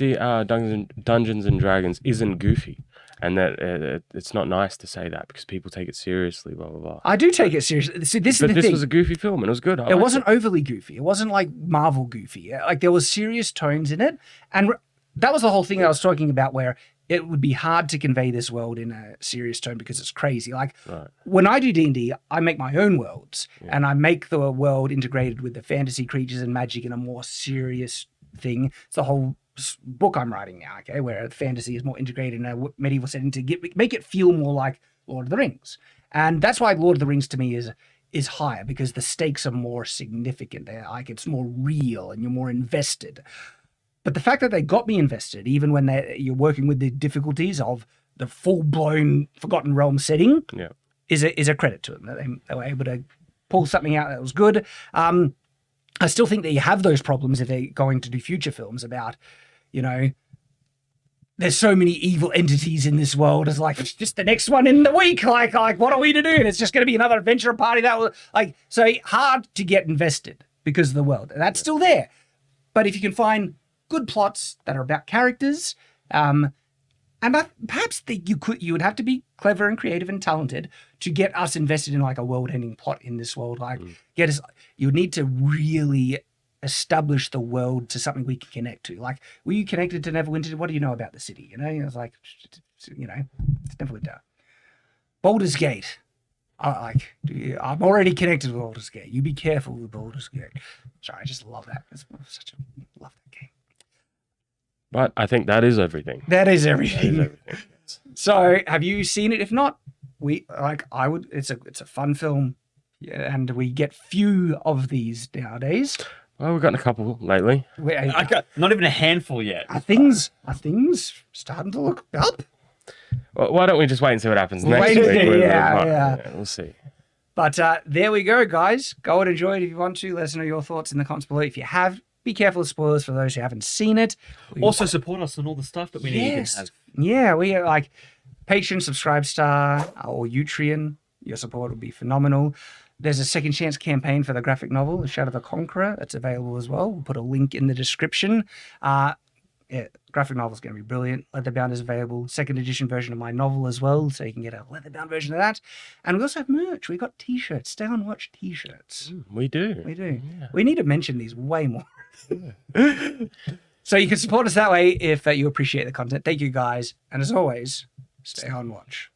Dungeons and Dragons isn't goofy, and that it's not nice to say that because people take it seriously. Blah blah blah. I do take it seriously. See, this was a goofy film, and it was good. It wasn't overly goofy. It wasn't like Marvel goofy. There was serious tones in it, and that was the whole thing I was talking about, where it would be hard to convey this world in a serious tone because it's crazy. When I do D&D, I make my own worlds, and I make the world integrated with the fantasy creatures and magic in a more serious thing. It's the whole book I'm writing now, okay, where fantasy is more integrated in a medieval setting to make it feel more like Lord of the Rings. And that's why Lord of the Rings to me is higher, because the stakes are more significant. It's more real and you're more invested. But the fact that they got me invested, even when you're working with the difficulties of the full-blown Forgotten Realm setting, is a credit to them. They were able to pull something out that was good. I still think that you have those problems if they're going to do future films about, there's so many evil entities in this world. It's just the next one in the week. What are we to do? And it's just going to be another adventure party that will so hard to get invested because of the world. And that's still there. But if you can find good plots that are about characters, and perhaps you would have to be clever and creative and talented to get us invested in a world-ending plot in this world. Get us. You would need to really establish the world to something we can connect to. Were you connected to Neverwinter? What do you know about the city? It's Neverwinter. Baldur's Gate. I'm already connected with Baldur's Gate. You be careful with Baldur's Gate. Sorry, I just love that. Love that game. But I think that is everything. That is everything. So, have you seen it? If not, I would. It's a fun film, and we get few of these nowadays. Well, we've gotten a couple lately. I got not even a handful yet. Are things starting to look up? Well, why don't we just wait and see what happens next week? Yeah, we'll see. But there we go, guys. Go and enjoy it if you want to. Let us know your thoughts in the comments below. If you have be careful of spoilers for those who haven't seen it. Also support us on all the stuff that we need to have. Yeah, we are like Patreon, Subscribestar, or Utreon. Your support would be phenomenal. There's a second chance campaign for the graphic novel, The Shadow of the Conqueror. That's available as well. We'll put a link in the description. Graphic novel is going to be brilliant. Leatherbound is available. Second edition version of my novel as well, so you can get a leatherbound version of that. And we also have merch. We got t-shirts, Stay on Watch t-shirts. We do. Yeah. We need to mention these way more. So you can support us that way if you appreciate the content. Thank you guys. And as always, stay on watch.